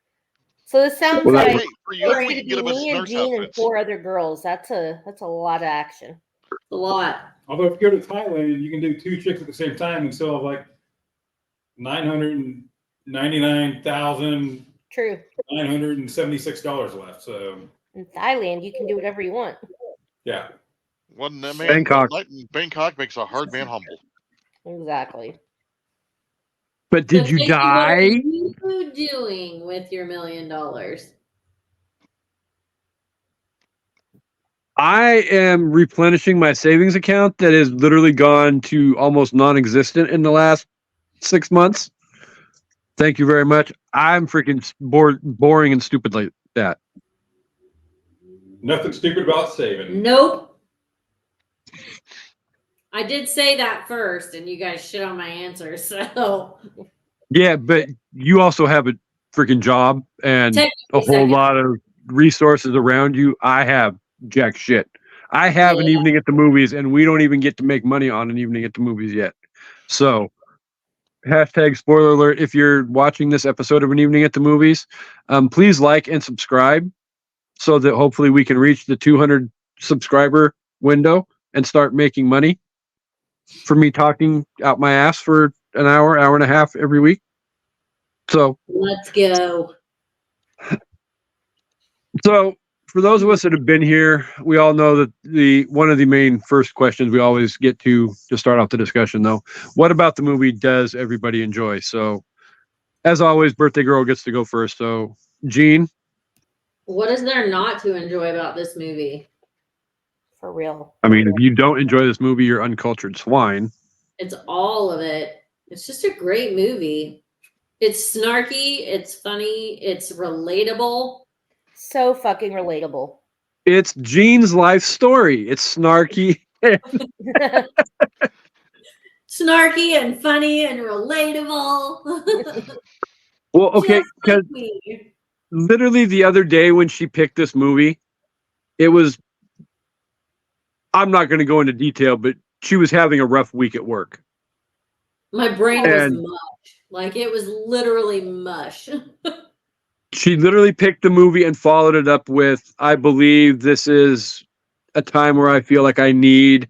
Speaker 7: So this sounds
Speaker 2: Well,
Speaker 7: like
Speaker 3: for you,
Speaker 7: it's
Speaker 3: we
Speaker 7: going to
Speaker 3: can get
Speaker 7: be
Speaker 3: them as
Speaker 7: me and
Speaker 3: nurse
Speaker 7: Jean and
Speaker 3: outfits.
Speaker 7: 4 other girls. That's a lot of action.
Speaker 8: A lot.
Speaker 6: Although if you go to Thailand, you can do 2 chicks at the same time and still have like $999,976 left. So
Speaker 7: In Thailand, you can do whatever you want.
Speaker 6: yeah.
Speaker 3: One man
Speaker 2: Bangkok.
Speaker 3: night in Bangkok makes a hard man humble.
Speaker 7: Exactly.
Speaker 2: But did you
Speaker 8: Casey,
Speaker 2: die?
Speaker 8: What are you doing with your $1 million?
Speaker 2: I am replenishing my savings account that has literally gone to almost non-existent in the last 6 months. Thank you very much. I'm freaking boring and stupid like that.
Speaker 6: Nothing stupid about saving.
Speaker 8: Nope. I did say that first, and you guys shit on my answer. So
Speaker 2: Yeah, but you also have a freaking job and a whole lot of resources around you. I have jack shit. I have an evening at the movies, and we don't even get to make money on an evening at the movies yet. So, hashtag spoiler alert, if you're watching this episode of An Evening at the Movies, please like and subscribe so that hopefully we can reach the 200 subscriber window and start making money for me talking out my ass for an hour and a half every week. So
Speaker 8: let's go.
Speaker 2: So for those of us that have been here, we all know that one of the main first questions we always get to start off the discussion, though, what about the movie does everybody enjoy? So as always, birthday girl gets to go first. So Jean,
Speaker 8: what is there not to enjoy about this movie?
Speaker 7: For real.
Speaker 2: I mean, if you don't enjoy this movie, you're uncultured swine.
Speaker 8: It's all of it. It's just a great movie. It's snarky. It's funny. It's relatable.
Speaker 7: So fucking relatable.
Speaker 2: It's Jean's life story. It's snarky.
Speaker 8: Snarky and funny and relatable.
Speaker 2: Well, okay, because literally the other day when she picked this movie, it was I'm not going to go into detail, but she was having a rough week at work.
Speaker 8: My brain was
Speaker 2: And-
Speaker 8: mush. Like it was literally mush.
Speaker 2: She literally picked the movie and followed it up with, I believe this is a time where I feel like I need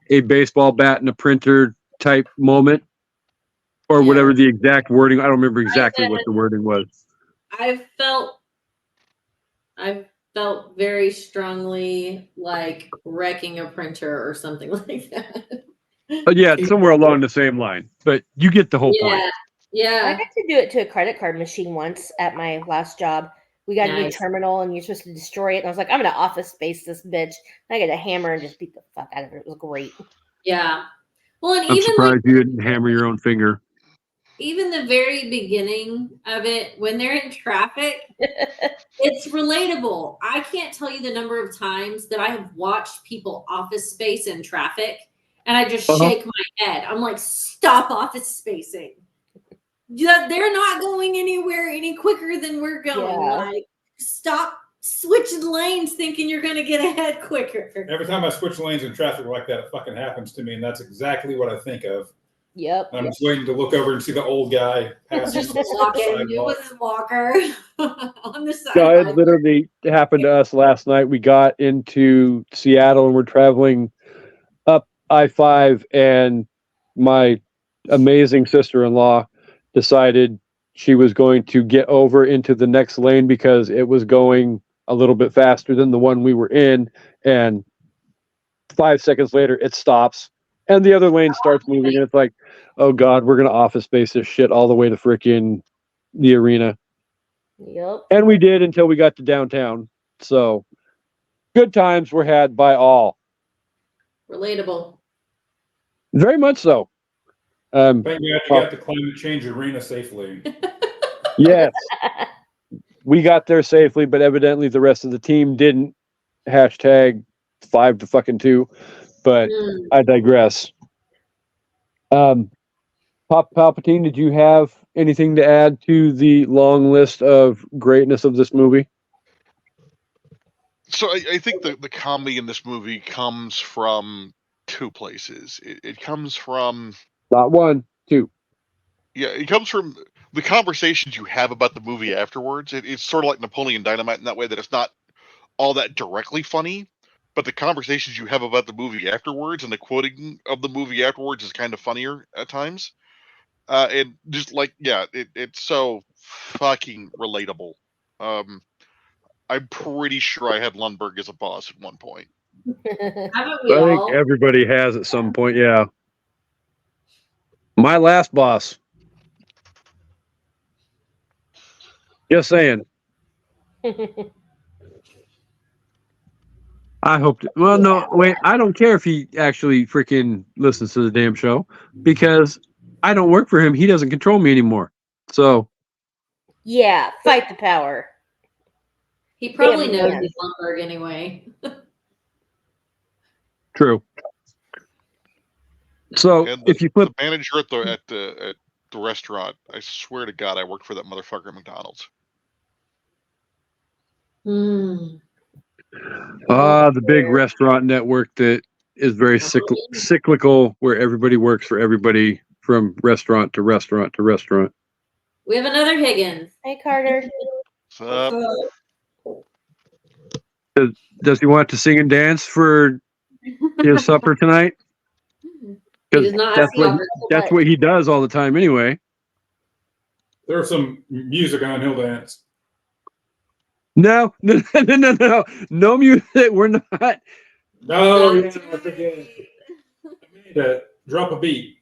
Speaker 2: a baseball bat and a printer type moment, or
Speaker 8: Yeah.
Speaker 2: whatever the exact wording. I don't remember exactly what the wording was.
Speaker 8: I felt very strongly like wrecking a printer or something like that.
Speaker 2: But yeah, it's somewhere along the same line. But you get the whole point.
Speaker 7: I
Speaker 8: Yeah.
Speaker 7: got to do it to a credit card machine once at my last job. We got a new
Speaker 8: Nice.
Speaker 7: terminal and you're supposed to destroy it. And I was like, I'm going to office space this bitch. And I got a hammer and just beat the fuck out of it. It was great.
Speaker 8: Yeah. Well, and
Speaker 2: I'm
Speaker 8: even
Speaker 2: surprised you didn't hammer your own finger.
Speaker 8: even the very beginning of it, when they're in traffic, it's relatable. I can't tell you the number of times that I have watched people office space in traffic and I just shake my head. I'm like, stop office spacing. They're not going anywhere any quicker than we're going.
Speaker 7: Yeah.
Speaker 8: Like, stop switching lanes thinking you're going to get ahead quicker.
Speaker 6: Every time I switch lanes in traffic like that, it fucking happens to me, and that's exactly what I think of.
Speaker 7: Yep.
Speaker 6: I'm just waiting to look over and see the old guy passing.
Speaker 8: Just walking. It was his walker on the side.
Speaker 2: No, it literally happened to us last night. We got into Seattle and we're traveling up I-5, and my amazing sister-in-law decided she was going to get over into the next lane because it was going a little bit faster than the one we were in, and 5 seconds later it stops and the other lane starts moving, and it's like, oh god, we're gonna office space this shit all the way to frickin' the arena.
Speaker 7: Yep.
Speaker 2: And we did until we got to downtown. So good times were had by all.
Speaker 8: Relatable.
Speaker 2: Very much so.
Speaker 6: Thank God you got the climate change arena safely.
Speaker 2: Yes. We got there safely, but evidently the rest of the team didn't. Hashtag 5-2. But I digress. Pop Palpatine, did you have anything to add to the long list of greatness of this movie?
Speaker 3: So I think the comedy in this movie comes from two places. It comes from
Speaker 2: Not 1, 2.
Speaker 3: Yeah, it comes from the conversations you have about the movie afterwards. It's sort of like Napoleon Dynamite in that way that it's not all that directly funny, but the conversations you have about the movie afterwards and the quoting of the movie afterwards is kind of funnier at times. And just like, yeah, it's so fucking relatable. I'm pretty sure I had Lundberg as a boss at one point.
Speaker 8: Haven't we
Speaker 2: I
Speaker 8: all?
Speaker 2: think everybody has at some point, yeah. My last boss. Just saying. I hope to, well, no, wait, I don't care if he actually freaking listens to the damn show because I don't work for him. He doesn't control me anymore. So,
Speaker 7: Yeah, fight the power.
Speaker 8: He probably
Speaker 7: Damn
Speaker 8: knows
Speaker 7: man.
Speaker 8: he's Lundberg anyway.
Speaker 2: true. So,
Speaker 3: And
Speaker 2: if you put
Speaker 3: the manager at the restaurant, I swear to God, I worked for that motherfucker at McDonald's.
Speaker 2: the big restaurant network that is very cyclical, where everybody works for everybody from restaurant to restaurant to restaurant.
Speaker 8: We have another Higgins.
Speaker 7: Hey, Carter.
Speaker 3: So,
Speaker 2: Does he want to sing and dance for his supper tonight?
Speaker 8: He
Speaker 2: Because
Speaker 8: does not have
Speaker 2: that's what he does all the time anyway.
Speaker 6: There's some music on, he'll dance.
Speaker 2: No music. We're not.
Speaker 6: No, yeah, I forget. Drop a beat.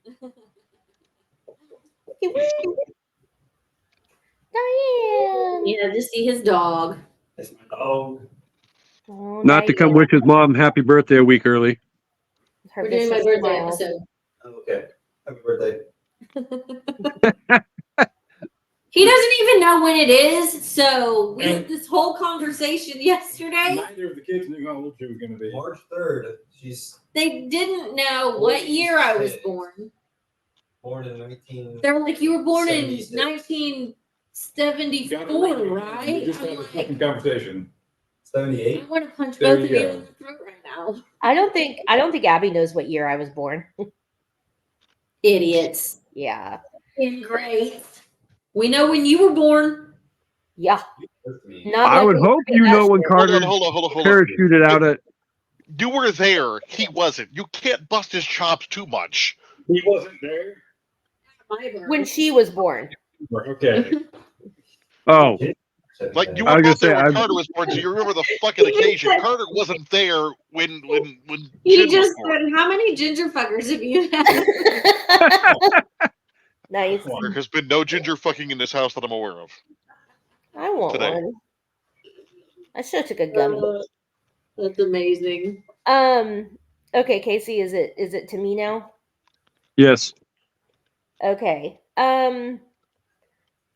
Speaker 7: Diane.
Speaker 8: Yeah, just see his dog.
Speaker 6: That's my dog.
Speaker 7: Oh,
Speaker 2: Not to come
Speaker 7: Diane.
Speaker 2: wish his mom happy birthday a week early.
Speaker 7: Her
Speaker 8: We're doing my
Speaker 7: vicious
Speaker 8: birthday
Speaker 7: smile.
Speaker 8: episode.
Speaker 9: Okay. Happy birthday.
Speaker 8: He doesn't even know when it is, so we had this whole conversation yesterday.
Speaker 6: Neither of the kids knew how old she was going to be.
Speaker 9: March 3rd. She's
Speaker 8: They didn't know what year I was born.
Speaker 9: born in 19.
Speaker 8: They're like, you were born in
Speaker 9: 76.
Speaker 8: 1974, right?
Speaker 6: We just had a
Speaker 8: I'm like,
Speaker 6: fucking conversation.
Speaker 8: I
Speaker 9: 78.
Speaker 8: want to punch
Speaker 6: There
Speaker 8: both
Speaker 6: you
Speaker 8: of you
Speaker 6: go.
Speaker 8: in the throat right now. now.
Speaker 7: I don't think Abby knows what year I was born.
Speaker 8: Idiots.
Speaker 7: Yeah.
Speaker 8: Great. We know when you were born.
Speaker 7: Yeah.
Speaker 2: I would hope you know when Carter
Speaker 3: Hold on.
Speaker 2: parachuted out at.
Speaker 3: You were there. He wasn't. You can't bust his chops too much.
Speaker 6: He wasn't there
Speaker 7: when she was born.
Speaker 6: Okay.
Speaker 2: Oh,
Speaker 3: Like you
Speaker 2: I
Speaker 3: were
Speaker 2: was
Speaker 3: not there
Speaker 2: gonna
Speaker 3: when
Speaker 2: say,
Speaker 3: Carter was born, so you remember the fucking occasion. Carter wasn't there when
Speaker 8: He
Speaker 3: Jen
Speaker 8: just
Speaker 3: was born.
Speaker 8: said, "How many ginger fuckers have you had?"
Speaker 7: Nice.
Speaker 3: There has been no ginger fucking in this house that I'm aware of.
Speaker 7: I want
Speaker 3: Today.
Speaker 7: one. I should have took a gummy.
Speaker 8: That's amazing.
Speaker 7: Okay, Kasey, is it to me now?
Speaker 2: yes,
Speaker 7: Okay.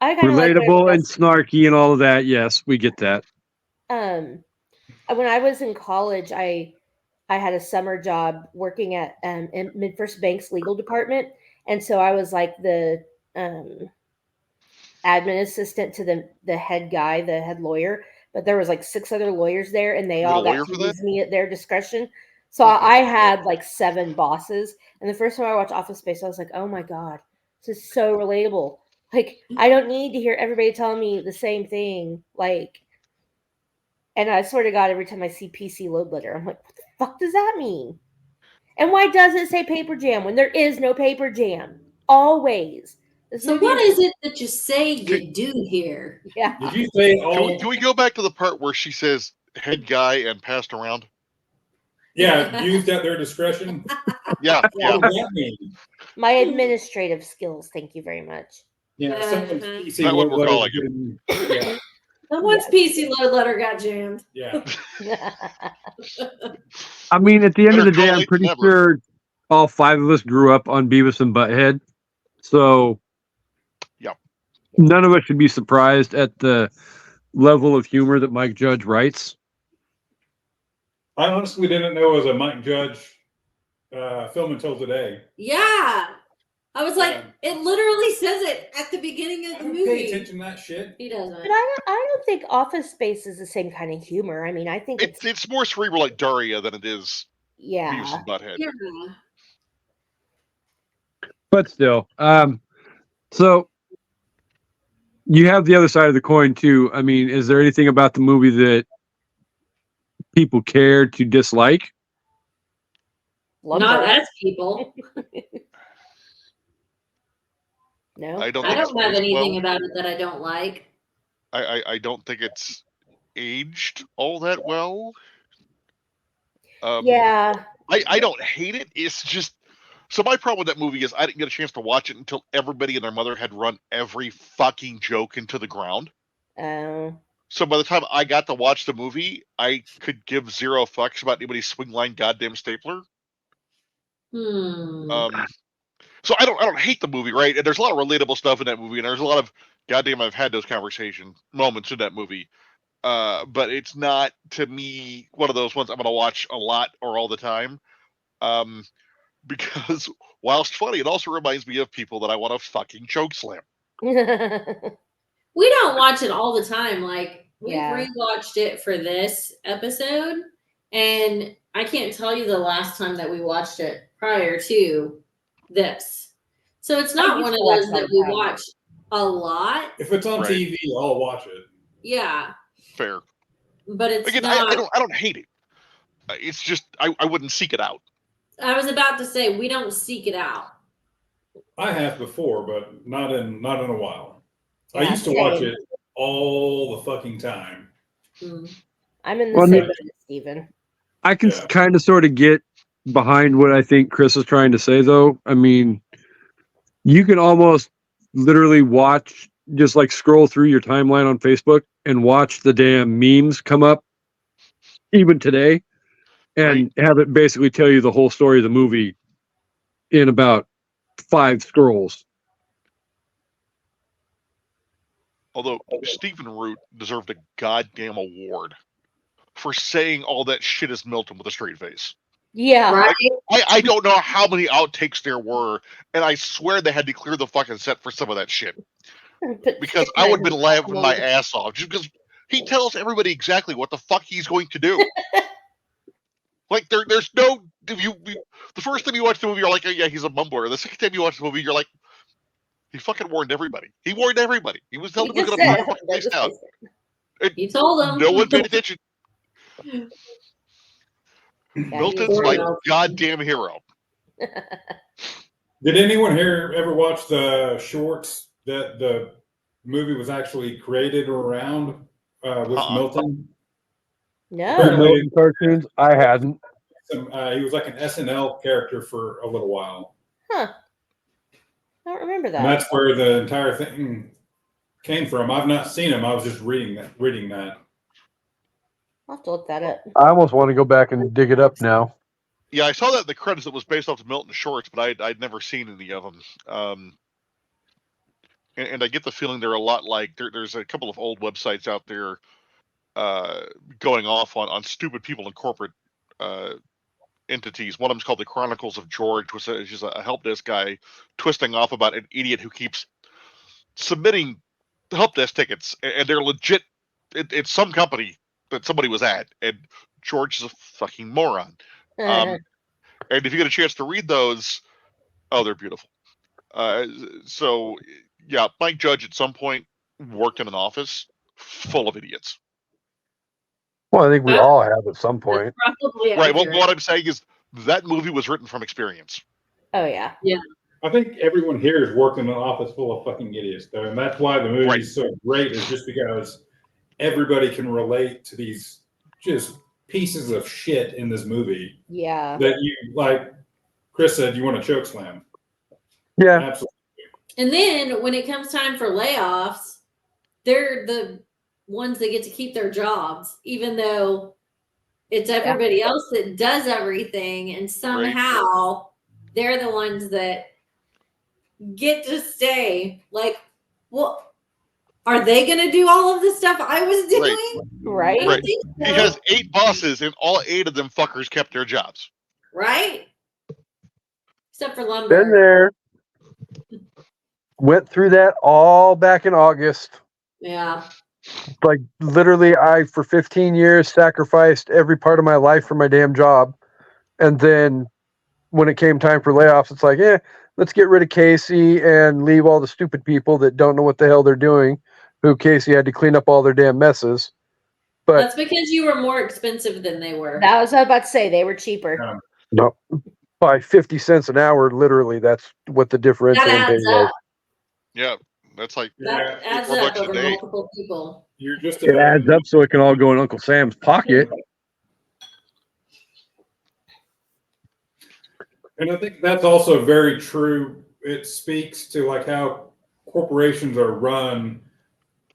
Speaker 7: I kind of
Speaker 2: relatable and snarky and all of that. Yes, we get that.
Speaker 7: when I was in college, I had a summer job working at in MidFirst Bank's legal department, and so I was like the admin assistant to the head guy, the head lawyer. But there was like 6 other lawyers there, and they all got to use me at their discretion. So I had like 7 bosses. And the first time I watched Office Space, I was like, oh my God, this is so relatable. Like, I don't need to hear everybody telling me the same thing. Like, and I swear to God, every time I see PC load letter, I'm like, what the fuck does that mean? And why does it say paper jam when there is no paper jam? Always.
Speaker 8: So what is it that you say you do here?
Speaker 7: Yeah.
Speaker 6: Did you say all?
Speaker 3: Can we go back to the part where she says head guy and passed around?
Speaker 6: Yeah, used at their discretion.
Speaker 3: Yeah.
Speaker 6: What does that mean?
Speaker 7: My administrative skills. Thank you very much.
Speaker 6: Yeah, someone's PC
Speaker 3: That what we're
Speaker 6: load
Speaker 3: calling
Speaker 6: getting- Yeah,
Speaker 8: Someone's PC load letter got jammed.
Speaker 6: yeah.
Speaker 2: I mean, at the end of the
Speaker 3: Better
Speaker 2: day,
Speaker 3: call
Speaker 2: I'm
Speaker 3: late
Speaker 2: pretty
Speaker 3: than never.
Speaker 2: sure all 5 of us grew up on Beavis and Butthead. So,
Speaker 3: Yep.
Speaker 2: none of us should be surprised at the level of humor that Mike Judge writes.
Speaker 6: I honestly didn't know it was a Mike Judge film until today.
Speaker 8: Yeah. I was like,
Speaker 6: Yeah.
Speaker 8: it literally says it at the beginning of
Speaker 6: I
Speaker 8: the
Speaker 6: don't
Speaker 8: movie.
Speaker 6: pay attention to that shit.
Speaker 8: He doesn't.
Speaker 7: But I don't think Office Space is the same kind of humor. I mean, I think
Speaker 3: It's more cerebral like Daria than it is
Speaker 7: yeah.
Speaker 3: Beavis and Butthead.
Speaker 8: Yeah.
Speaker 2: But still, so you have the other side of the coin too. I mean, is there anything about the movie that people care to dislike?
Speaker 8: Not us people.
Speaker 7: No,
Speaker 3: I don't
Speaker 8: I
Speaker 3: think
Speaker 8: don't
Speaker 3: it's
Speaker 8: have
Speaker 3: aged
Speaker 8: anything
Speaker 3: well.
Speaker 8: about it that I don't like.
Speaker 3: I don't think it's aged all that well.
Speaker 7: yeah.
Speaker 3: I don't hate it. It's just so my problem with that movie is I didn't get a chance to watch it until everybody and their mother had run every fucking joke into the ground. So by the time I got to watch the movie, I could give 0 fucks about anybody's swing line goddamn stapler. So I don't hate the movie, right? And there's a lot of relatable stuff in that movie, and there's a lot of goddamn I've had those conversation moments in that movie. But it's not to me one of those ones I'm gonna watch a lot or all the time. Because whilst funny, it also reminds me of people that I want to fucking choke slam.
Speaker 8: We don't watch it all the time. Like we
Speaker 7: Yeah.
Speaker 8: rewatched it for this episode, and I can't tell you the last time that we watched it prior to this. So it's not one of those that we watch a lot.
Speaker 6: If it's on
Speaker 3: Right.
Speaker 6: TV, I'll watch it.
Speaker 8: Yeah,
Speaker 3: Fair.
Speaker 8: but it's
Speaker 3: Again,
Speaker 8: not.
Speaker 3: I don't hate it. It's just I wouldn't seek it out.
Speaker 8: I was about to say we don't seek it out.
Speaker 6: I have before, but not in a while. I
Speaker 7: Yeah,
Speaker 6: used to watch
Speaker 7: same.
Speaker 6: it all the fucking time.
Speaker 7: I'm in the
Speaker 2: Well,
Speaker 7: same
Speaker 2: no-
Speaker 7: boat as Steven.
Speaker 2: I can
Speaker 6: Yeah.
Speaker 2: kind of sort of get behind what I think Chris is trying to say, though. I mean, you can almost literally watch, just like scroll through your timeline on Facebook and watch the damn memes come up, even today, and have it basically tell you the whole story of the movie in about 5 scrolls.
Speaker 3: Although Stephen Root deserved a goddamn award for saying all that shit as Milton with a straight face.
Speaker 7: Yeah.
Speaker 8: Right?
Speaker 3: I don't know how many outtakes there were, and I swear they had to clear the fucking set for some of that shit. Because I would have been laughing my ass off just because he tells everybody exactly what the fuck he's going to do. Like there's no the first time you watch the movie, you're like, oh, yeah, he's a mumbler. The second time you watch the movie, you're like, he fucking warned everybody. He warned everybody. He was telling them to burn the fucking place down.
Speaker 8: He told them.
Speaker 3: No one paid attention.
Speaker 7: Yeah,
Speaker 3: Milton's my goddamn hero.
Speaker 6: Did anyone here ever watch the shorts that the movie was actually created around with Milton?
Speaker 7: No.
Speaker 2: Milton cartoons? I hadn't.
Speaker 6: He was like an SNL character for a little while.
Speaker 7: Huh. I don't remember that.
Speaker 6: And that's where the entire thing came from. I've not seen him. I was just reading that.
Speaker 7: I'll have to look that up.
Speaker 2: I almost want to go back and dig it up now.
Speaker 3: Yeah, I saw that in the credits. It was based off the Milton shorts, but I'd never seen any of them. And I get the feeling they're a lot like there's a couple of old websites out there going off on stupid people in corporate entities. One of them's called the Chronicles of George, which is just a help desk guy twisting off about an idiot who keeps submitting help desk tickets, and they're legit. It's some company that somebody was at, and George is a fucking moron. And if you get a chance to read those, oh, they're beautiful. So yeah, Mike Judge at some point worked in an office full of idiots.
Speaker 2: Well, I think we all have at some point.
Speaker 3: Right. Well, what I'm saying is that movie was written from experience.
Speaker 7: Oh yeah.
Speaker 8: Yeah.
Speaker 6: I think everyone here has worked in an office full of fucking idiots, though, and that's why the movie is so great. Is just because everybody can relate to these just pieces of shit in this movie.
Speaker 7: Yeah.
Speaker 6: That you, like Chris said, you want to choke slam.
Speaker 2: Yeah.
Speaker 6: Absolutely.
Speaker 8: And then when it comes time for layoffs, they're the ones that get to keep their jobs, even though it's everybody else that does everything, and somehow they're the ones that get to stay. Like, well, are they going to do all of the stuff I was doing?
Speaker 7: Right.
Speaker 3: Right. He has 8 bosses, and all 8 of them fuckers kept their jobs.
Speaker 8: Right. Except for Lumber.
Speaker 2: Been there. Went through that all back in August.
Speaker 8: Yeah.
Speaker 2: Like literally, I for 15 years sacrificed every part of my life for my damn job, and then when it came time for layoffs, it's like, let's get rid of Kasey and leave all the stupid people that don't know what the hell they're doing, who Kasey had to clean up all their damn messes. But
Speaker 8: that's because you were more expensive than they were.
Speaker 7: That was what I was about to say. They were cheaper.
Speaker 2: No, by 50 cents an hour, literally, that's what the differential in pay was.
Speaker 3: Yeah, that's like
Speaker 8: that adds up over multiple people.
Speaker 6: You're just
Speaker 2: it adds up so it can all go in Uncle Sam's pocket.
Speaker 6: And I think that's also very true. It speaks to like how corporations are run.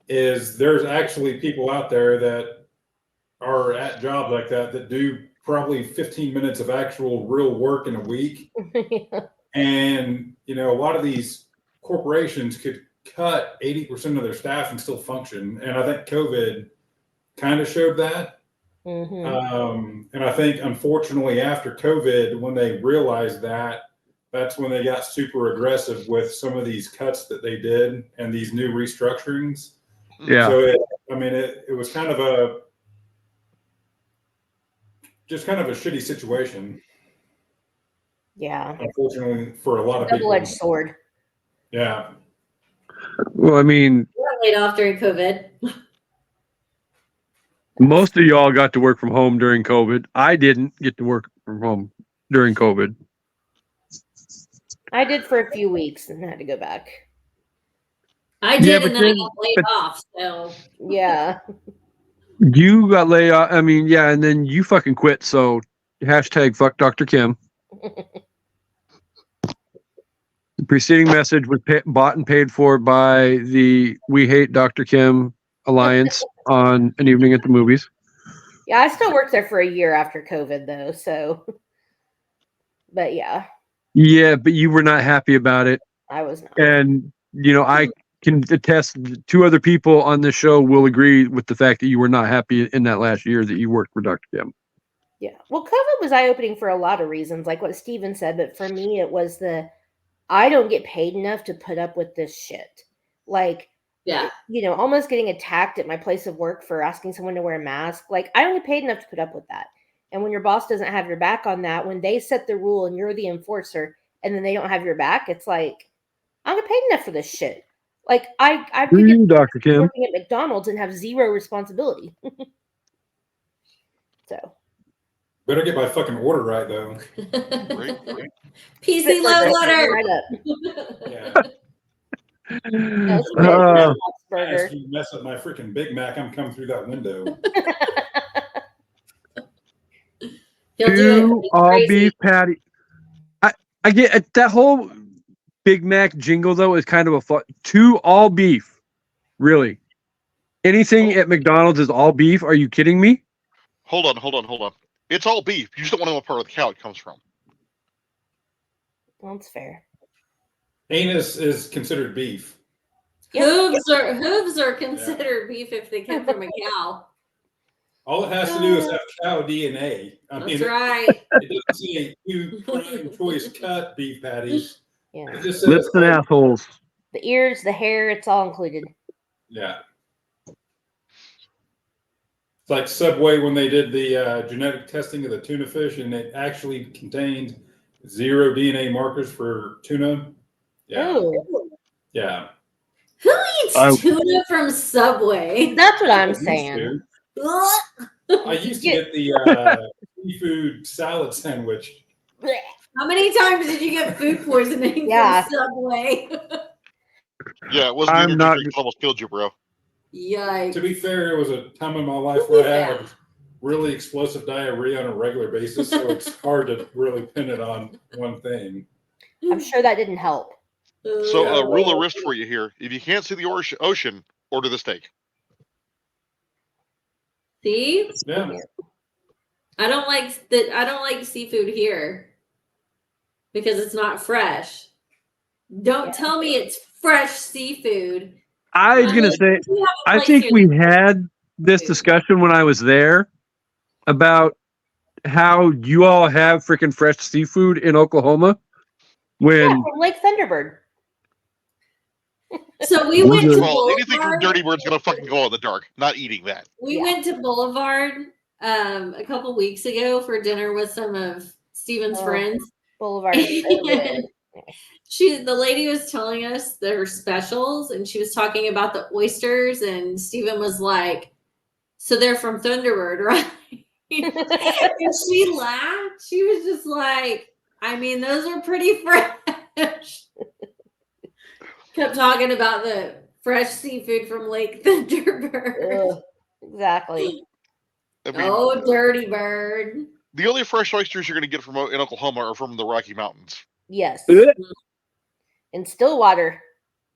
Speaker 6: Is there's actually people out there that are at jobs like that do probably 15 minutes of actual real work in a week. And, a lot of these corporations could cut 80% of their staff and still function. And I think COVID kind of showed that.
Speaker 7: Mm-hmm.
Speaker 6: And I think, unfortunately, after COVID, when they realized that, that's when they got super aggressive with some of these cuts that they did and these new restructurings.
Speaker 2: Yeah.
Speaker 6: So, it was kind of a shitty situation.
Speaker 7: Yeah.
Speaker 6: Unfortunately, for a lot of people.
Speaker 7: Double-edged sword.
Speaker 6: Yeah.
Speaker 2: Well, I mean,
Speaker 8: You got laid off during COVID.
Speaker 2: most of y'all got to work from home during COVID. I didn't get to work from home during COVID.
Speaker 7: I did for a few weeks and had to go back.
Speaker 8: I did, and then I got laid off. So
Speaker 7: yeah.
Speaker 2: You got laid off. I mean, yeah, and then you fucking quit. So hashtag fuck Dr. Kim. The preceding message was bought and paid for by the We Hate Dr. Kim Alliance on An Evening at the Movies.
Speaker 7: Yeah, I still worked there for a year after COVID, though. So, but yeah.
Speaker 2: Yeah, but you were not happy about it.
Speaker 7: I was not.
Speaker 2: And, I can attest 2 other people on this show will agree with the fact that you were not happy in that last year that you worked for Dr. Kim.
Speaker 7: Yeah. Well, COVID was eye-opening for a lot of reasons, like what Steven said. But for me, it was I don't get paid enough to put up with this shit. Like,
Speaker 8: yeah,
Speaker 7: almost getting attacked at my place of work for asking someone to wear a mask. Like, I don't get paid enough to put up with that. And when your boss doesn't have your back on that, when they set the rule and you're the enforcer, and then they don't have your back, it's like, I'm not paid enough for this shit. Like I could get
Speaker 2: Dr. Kim.
Speaker 7: working at McDonald's and have zero responsibility. So
Speaker 6: Better get my fucking order right though.
Speaker 3: Right.
Speaker 8: PC love letter.
Speaker 7: right up.
Speaker 6: Yeah.
Speaker 7: No, it's a
Speaker 2: Uh,
Speaker 7: burger.
Speaker 6: If you mess up my freaking Big Mac, I'm coming through that window.
Speaker 8: He'll do
Speaker 2: Two
Speaker 8: it.
Speaker 2: all
Speaker 8: Crazy.
Speaker 2: beef patty. I get that whole Big Mac jingle though is kind of a fun. 2 all beef, really. Anything at McDonald's is all beef. Are you kidding me?
Speaker 3: Hold on. It's all beef. You just don't want to know what part of the cow it comes from.
Speaker 7: Well, that's fair.
Speaker 6: Anus is considered beef.
Speaker 8: Hooves are considered beef if they come from a cow.
Speaker 6: All it has to do is have cow DNA.
Speaker 8: That's right.
Speaker 6: It doesn't say you prime choice cut beef patties.
Speaker 7: Yeah.
Speaker 6: It just says
Speaker 2: Lips and assholes.
Speaker 7: The ears, the hair, it's all included.
Speaker 6: Yeah. It's like Subway when they did the genetic testing of the tuna fish and it actually contained 0 DNA markers for tuna. Yeah.
Speaker 7: Ooh.
Speaker 6: Yeah.
Speaker 8: Who eats tuna from Subway?
Speaker 7: That's what I'm
Speaker 6: I used
Speaker 7: saying.
Speaker 6: I used to get the seafood salad sandwich.
Speaker 8: How many times did you get food poisoning
Speaker 7: Yeah.
Speaker 8: from Subway?
Speaker 3: Yeah, it wasn't the energy drink that almost killed you, bro.
Speaker 8: Yikes.
Speaker 6: To be fair, it was a time in my life where I had really explosive diarrhea on a regular basis, so it's hard to really pin it on one thing.
Speaker 7: I'm sure that didn't help.
Speaker 3: So, rule of wrist for you here: if you can't see the ocean, order the steak.
Speaker 8: See?
Speaker 6: Yeah.
Speaker 8: I don't like seafood here because it's not fresh. Don't tell me it's fresh seafood.
Speaker 2: I was gonna say, I think we had this discussion when I was there about how you all have freaking fresh seafood in Oklahoma. When
Speaker 7: from Lake Thunderbird.
Speaker 8: So we went to Boulevard.
Speaker 3: Anything from Dirty Bird's gonna fucking go in the dark. Not eating that.
Speaker 8: We went to Boulevard a couple weeks ago for dinner with some of Steven's friends.
Speaker 7: Boulevard is so good.
Speaker 8: The lady was telling us their specials, and she was talking about the oysters, and Steven was like, "So they're from Thunderbird, right?" And she laughed. She was just like, "I mean, those are pretty fresh." Kept talking about the fresh seafood from Lake Thunderbird.
Speaker 7: Ugh, exactly.
Speaker 3: I mean,
Speaker 8: Dirty Bird.
Speaker 3: The only fresh oysters you're going to get in Oklahoma are from the Rocky Mountains.
Speaker 7: Yes. In Stillwater.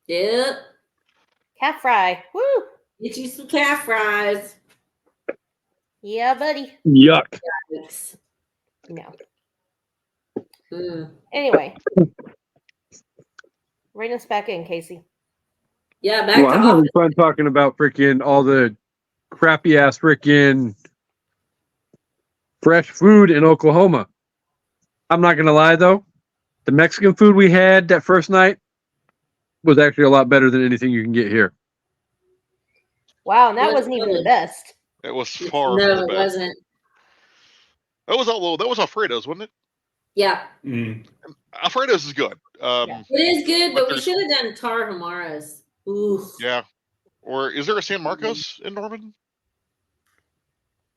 Speaker 8: Yep.
Speaker 7: Calf fry. Woo.
Speaker 8: Get you some calf fries.
Speaker 7: Yeah, buddy.
Speaker 2: Yuck.
Speaker 7: No.
Speaker 8: Mm.
Speaker 7: Anyway. Rein us back in, Kasey.
Speaker 8: Yeah, back
Speaker 2: Well,
Speaker 8: to
Speaker 2: I'm having fun talking about freaking all the crappy ass freaking fresh food in Oklahoma. I'm not gonna lie though, the Mexican food we had that first night was actually a lot better than anything you can get here.
Speaker 7: Wow, and that wasn't even the best.
Speaker 3: It was far
Speaker 8: No,
Speaker 3: from the
Speaker 8: it
Speaker 3: best.
Speaker 8: wasn't.
Speaker 3: That was Alfredo's, wasn't it?
Speaker 8: Yeah.
Speaker 3: Alfredo's is good.
Speaker 8: It is good, but we should have done Tarahumara's. Ooh.
Speaker 3: Yeah. Or is there a San Marcos in Norman?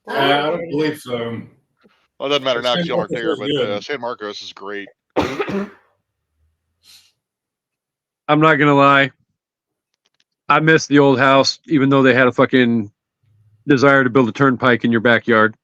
Speaker 6: I don't believe so.
Speaker 3: Well, it doesn't matter now because y'all aren't
Speaker 6: San
Speaker 3: there,
Speaker 6: Marcos is
Speaker 3: but
Speaker 6: good.
Speaker 3: San Marcos is great.
Speaker 2: I'm not gonna lie. I miss the old house, even though they had a fucking desire to build a turnpike in your backyard.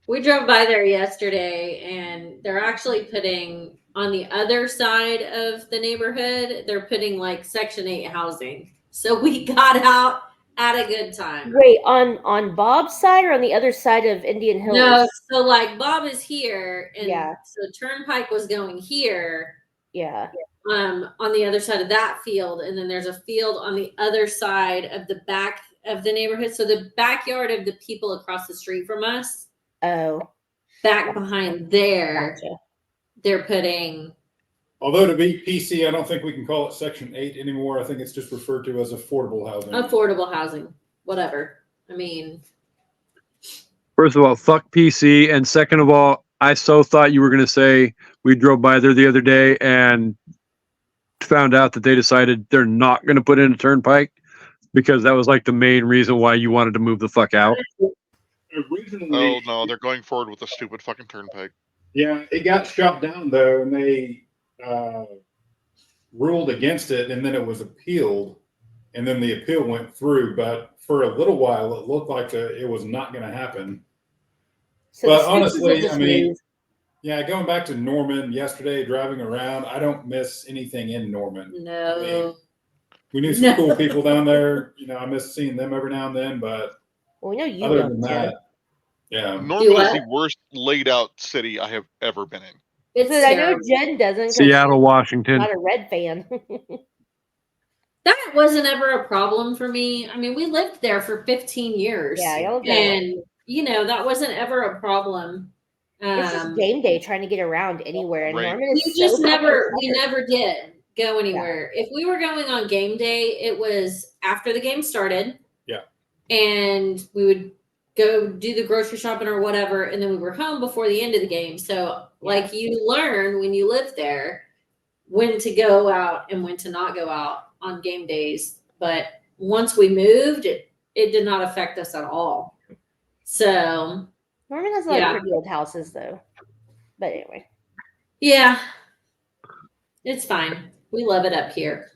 Speaker 8: We drove by there yesterday, and they're actually putting on the other side of the neighborhood, they're putting like Section 8 housing. So we got out at a good time.
Speaker 7: Wait, on Bob's side or on the other side of Indian Hills?
Speaker 8: No, so like Bob is here, and
Speaker 7: Yeah.
Speaker 8: so Turnpike was going here.
Speaker 7: Yeah.
Speaker 8: On the other side of that field, and then there's a field on the other side of the back of the neighborhood. So the backyard of the people across the street from us.
Speaker 7: Oh.
Speaker 8: Back behind there,
Speaker 7: Gotcha.
Speaker 8: they're putting.
Speaker 6: Although to be PC, I don't think we can call it Section 8 anymore. I think it's just referred to as affordable housing.
Speaker 8: Affordable housing, whatever. I mean,
Speaker 2: First of all, fuck PC, and second of all, I so thought you were going to say we drove by there the other day and found out that they decided they're not going to put in a turnpike because that was like the main reason why you wanted to move the fuck out.
Speaker 6: Originally,
Speaker 3: Oh no, they're going forward with a stupid fucking turnpike.
Speaker 6: yeah, it got shot down though, and they ruled against it, and then it was appealed, and then the appeal went through. But for a little while, it looked like it was not going to happen.
Speaker 7: So
Speaker 6: But
Speaker 7: the Sixers will
Speaker 6: honestly,
Speaker 7: just
Speaker 6: I mean,
Speaker 7: move.
Speaker 6: yeah, going back to Norman yesterday, driving around, I don't miss anything in Norman.
Speaker 8: No.
Speaker 6: I mean, we knew some cool people down there. You know, I miss seeing them every now and then, but
Speaker 7: Well, we know you
Speaker 6: other
Speaker 7: don't,
Speaker 6: than
Speaker 7: Jen.
Speaker 6: that, yeah.
Speaker 3: Norman is the worst laid out city I have ever been in.
Speaker 8: It's
Speaker 7: I know
Speaker 8: terrible.
Speaker 7: Jen doesn't. 'cause
Speaker 2: Seattle,
Speaker 7: she's
Speaker 2: Washington.
Speaker 7: not a Red fan.
Speaker 8: That wasn't ever a problem for me. I mean, we lived there for 15 years.
Speaker 7: Yeah, y'all done.
Speaker 8: and you know, that wasn't ever a problem.
Speaker 7: It's just game day trying to get around anywhere, and
Speaker 3: Right.
Speaker 7: Norman
Speaker 8: We
Speaker 7: is
Speaker 8: just
Speaker 7: so
Speaker 8: never
Speaker 7: fucking
Speaker 8: we
Speaker 7: cluttered.
Speaker 8: never did go anywhere. If we were going on game day, it was after the game started.
Speaker 6: Yeah.
Speaker 8: And we would go do the grocery shopping or whatever, and then we were home before the end of the game. So like you learn when you live there when to go out and when to not go out on game days. But once we moved, it did not affect us at all. So
Speaker 7: Norman has a lot of pretty old houses, though. But anyway,
Speaker 8: yeah, it's fine. We love it up here.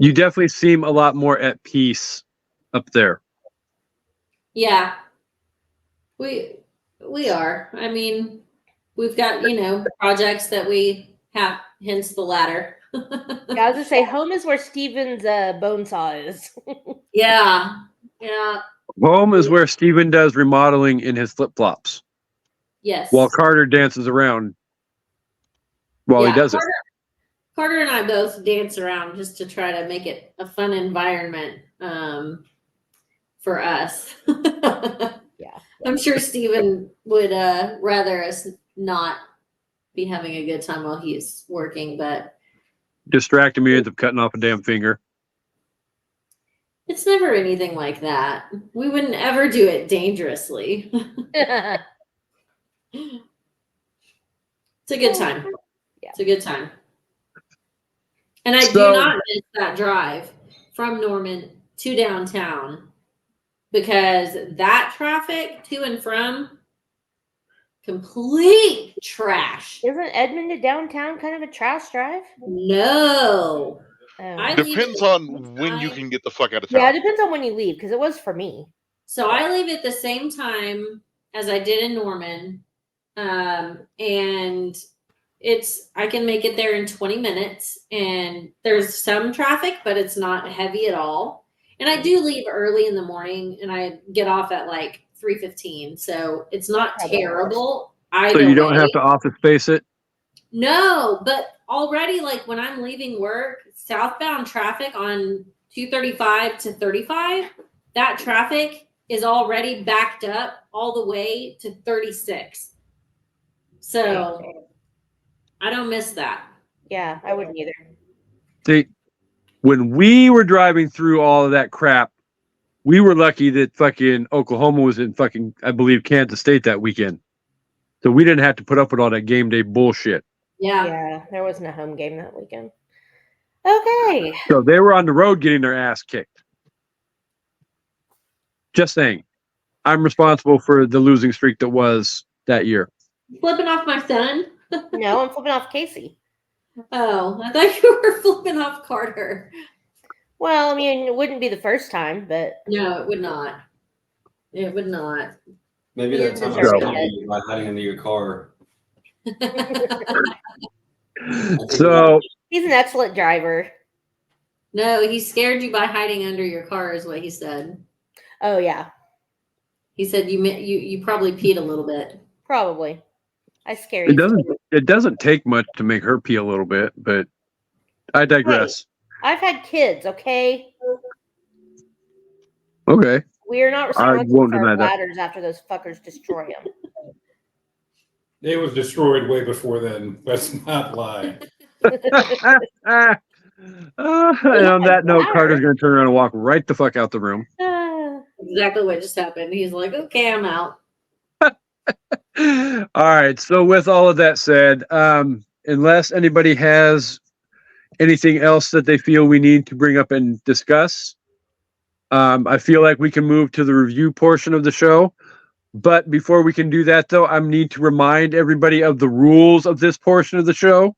Speaker 2: You definitely seem a lot more at peace up there.
Speaker 8: Yeah, we are. I mean, we've got, you know, projects that we have, hence the ladder.
Speaker 7: yeah, I was gonna say home is where Steven's bone saw is.
Speaker 8: Yeah.
Speaker 2: Home is where Steven does remodeling in his flip flops.
Speaker 8: Yes.
Speaker 2: While Carter dances around while he does it.
Speaker 8: Carter and I both dance around just to try to make it a fun environment for us.
Speaker 7: Yeah.
Speaker 8: I'm sure Steven would rather us not be having a good time while he's working, but
Speaker 2: Distracting me ends up cutting off a damn finger.
Speaker 8: it's never anything like that. We wouldn't ever do it dangerously. It's a good time.
Speaker 7: Yeah.
Speaker 8: It's a good time. And I do not miss that drive from Norman to downtown because that traffic to and from, complete trash.
Speaker 7: Isn't Edmond to downtown kind of a trash drive?
Speaker 8: No.
Speaker 7: Oh.
Speaker 3: Depends on when you can get the fuck out of town.
Speaker 7: Yeah, it depends on when you leave, because it was for me.
Speaker 8: So I leave at the same time as I did in Norman. And I can make it there in 20 minutes, and there's some traffic, but it's not heavy at all. And I do leave early in the morning, and I get off at like 3:15. So it's not terrible.
Speaker 2: So you don't have to office space it?
Speaker 8: No, but already, like when I'm leaving work, southbound traffic on 235 to 35, that traffic is already backed up all the way to 36. So I don't miss that.
Speaker 7: Yeah, I wouldn't either.
Speaker 2: See, when we were driving through all of that crap, we were lucky that fucking Oklahoma was in fucking, I believe, Kansas State that weekend. So we didn't have to put up with all that game day bullshit.
Speaker 7: Yeah, there wasn't a home game that weekend. Okay.
Speaker 2: So they were on the road getting their ass kicked. Just saying. I'm responsible for the losing streak that was that year.
Speaker 8: Flipping off my son?
Speaker 7: No, I'm flipping off Kasey.
Speaker 8: Oh, I thought you were flipping off Carter.
Speaker 7: Well, I mean, it wouldn't be the first time, but
Speaker 8: No, it would not. It would not.
Speaker 9: Maybe that time I saw you by hiding under your car.
Speaker 2: So
Speaker 7: he's an excellent driver.
Speaker 8: No, he scared you by hiding under your car, is what he said.
Speaker 7: Oh yeah,
Speaker 8: he said you probably peed a little bit.
Speaker 7: Probably. I scare you.
Speaker 2: It doesn't take much to make her pee a little bit, but I digress.
Speaker 7: Hey, I've had kids. Okay.
Speaker 2: Okay.
Speaker 7: We are not responsible for our bladders after those fuckers destroy them.
Speaker 6: It was destroyed way before then. Let's not lie.
Speaker 2: And on that note, Carter's going to turn around and walk right the fuck out the room.
Speaker 8: exactly what just happened. He's like, okay, I'm out.
Speaker 2: All right. So with all of that said, unless anybody has anything else that they feel we need to bring up and discuss, I feel like we can move to the review portion of the show. But before we can do that, though, I need to remind everybody of the rules of this portion of the show.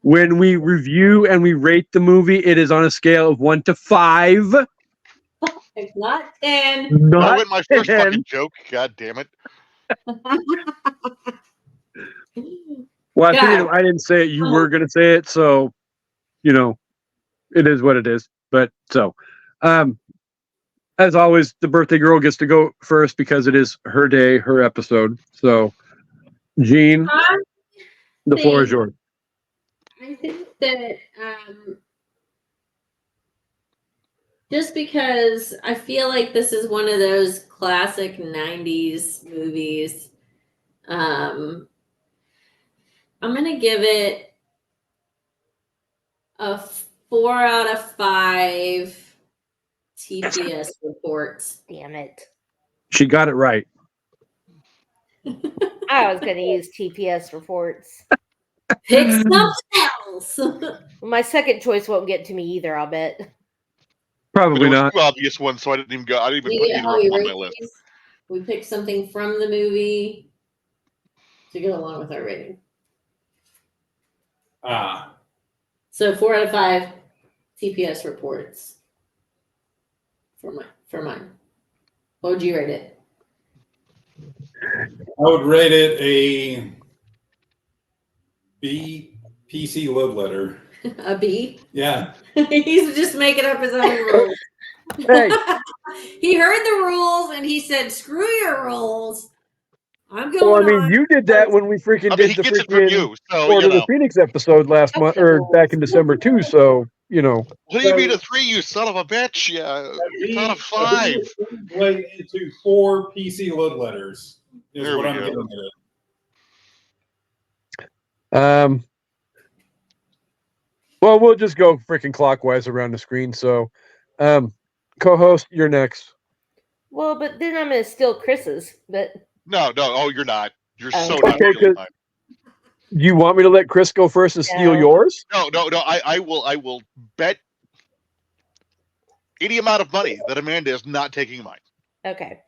Speaker 2: When we review and we rate the movie, it is on a scale of 1 to 5.
Speaker 8: It's not 10.
Speaker 3: I went my first fucking joke. God damn it.
Speaker 2: Well, I figured if I didn't say it, you were going to say it. So, it is what it is. But so, as always, the birthday girl gets to go first because it is her day, her episode. So, Jean, the floor is yours.
Speaker 8: I think that just because I feel like this is one of those classic 90s movies, I'm going to give it a 4 out of 5 TPS reports.
Speaker 7: Damn it.
Speaker 2: She got it right.
Speaker 7: I was going to use TPS reports.
Speaker 8: Pick something else.
Speaker 7: My second choice won't get to me either, I'll bet.
Speaker 2: Probably
Speaker 3: There was
Speaker 2: not.
Speaker 3: two obvious ones, so I didn't even go. I didn't even put either one on my list.
Speaker 8: We picked something from the movie to go along with our rating. So 4 out of 5 TPS reports for mine. What would you rate it?
Speaker 6: I would rate it a B PC load letter.
Speaker 8: A B?
Speaker 6: Yeah.
Speaker 8: He's just making up his own rules.
Speaker 2: Hey.
Speaker 8: He heard the rules and he said, "Screw your rules. I'm going."
Speaker 2: Well, I mean, you did that when we freaking did the freaking Order of the Phoenix episode last month or back in December too. So
Speaker 3: What do you mean a 3, you son of a bitch? Yeah, it's out of 5.
Speaker 6: Translate into 4 PC load letters is
Speaker 3: There
Speaker 6: what
Speaker 3: we
Speaker 6: I'm
Speaker 3: go.
Speaker 6: getting at.
Speaker 2: Well, we'll just go freaking clockwise around the screen. So, co-host, you're next.
Speaker 7: Well, but then I'm going to steal Chris's. But
Speaker 3: No. Oh, you're not. You're so
Speaker 2: Okay,
Speaker 3: not stealing mine.
Speaker 2: Do you want me to let Chris go first and steal yours?
Speaker 3: No. I will bet any amount of money that Amanda is not taking mine.
Speaker 7: Okay.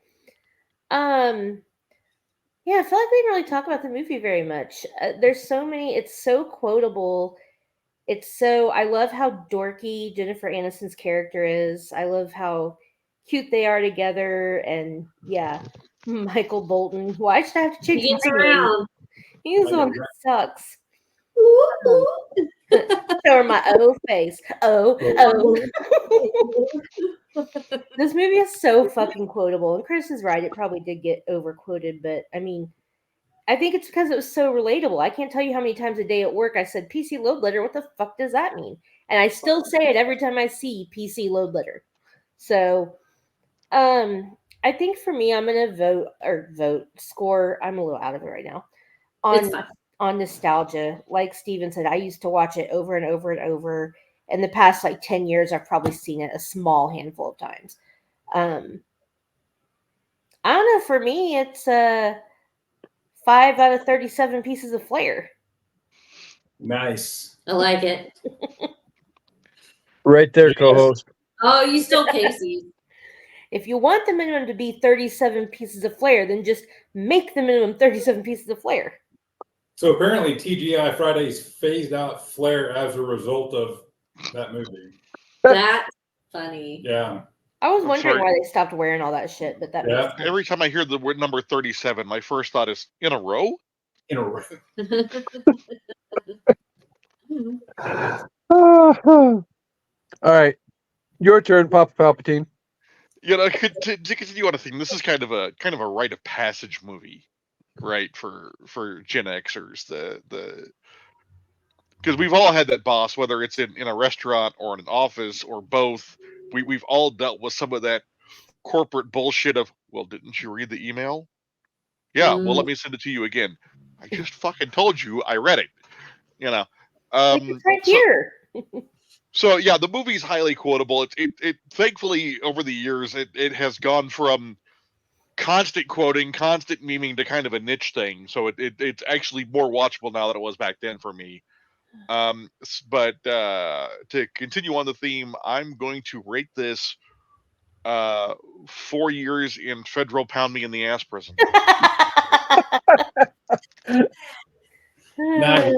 Speaker 7: Yeah, I feel like we didn't really talk about the movie very much. There's so many. It's so quotable. I love how dorky Jennifer Aniston's character is. I love how cute they are together. And yeah, Michael Bolton. Why should I have to change
Speaker 8: He gets
Speaker 7: my name?
Speaker 8: around.
Speaker 7: He's the one that sucks. Or my O face. Oh. This movie is so fucking quotable. And Chris is right. It probably did get overquoted. But I mean, I think it's because it was so relatable. I can't tell you how many times a day at work I said PC load letter. What the fuck does that mean? And I still say it every time I see PC load letter. So, I think for me, I'm gonna score. I'm a little out of it right now. On nostalgia, like Steven said, I used to watch it over and over and over. In the past 10 years, I've probably seen it a small handful of times. I don't know. For me, it's 5 out of 37 pieces of flair.
Speaker 6: Nice.
Speaker 8: I like it.
Speaker 2: Right there, co-host.
Speaker 8: Oh, you stole Kasey.
Speaker 7: If you want the minimum to be 37 pieces of flair, then just make the minimum 37 pieces of flair.
Speaker 6: So apparently TGI Fridays phased out flair as a result of that movie.
Speaker 8: That's funny.
Speaker 6: Yeah.
Speaker 7: I was wondering why they stopped wearing all that shit, but that makes sense.
Speaker 3: Every time I hear the word number 37, my first thought is in a row?
Speaker 6: In a row.
Speaker 2: All right. Your turn, Papa Palpatine.
Speaker 3: To continue on a theme, this is kind of a rite of passage movie, right? For Gen Xers, because we've all had that boss, whether it's in a restaurant or in an office or both. We've all dealt with some of that corporate bullshit of, well, didn't you read the email? Yeah, well, let me send it to you again. I just fucking told you I read it.
Speaker 7: It's right here.
Speaker 3: So yeah, the movie's highly quotable. It thankfully over the years it has gone from constant quoting, constant memeing to kind of a niche thing. So it's actually more watchable now than it was back then for me. But to continue on the theme, I'm going to rate this 4 years in federal pound me in the ass prison.
Speaker 6: Nice.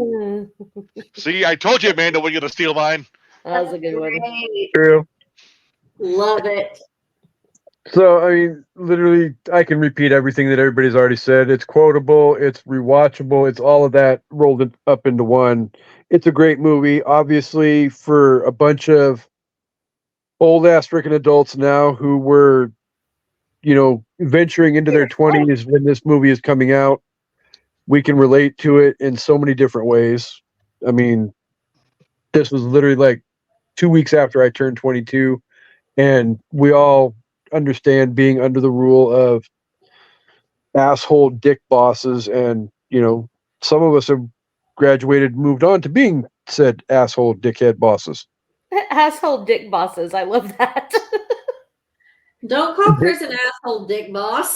Speaker 3: See, I told you, Amanda, we're gonna steal mine.
Speaker 7: That was a good one.
Speaker 4: Great.
Speaker 2: True.
Speaker 4: Love it.
Speaker 2: So, I mean, literally, I can repeat everything that everybody's already said. It's quotable, it's rewatchable, it's all of that rolled up into one. It's a great movie. Obviously, for a bunch of old ass freaking adults now who were, venturing into their 20s when this movie is coming out, we can relate to it in so many different ways. I mean, this was literally like 2 weeks after I turned 22, and we all understand being under the rule of asshole dick bosses, and some of us have graduated and moved on to being said asshole dickhead bosses.
Speaker 7: Asshole dick bosses. I love that.
Speaker 8: Don't call Chris an asshole dick boss.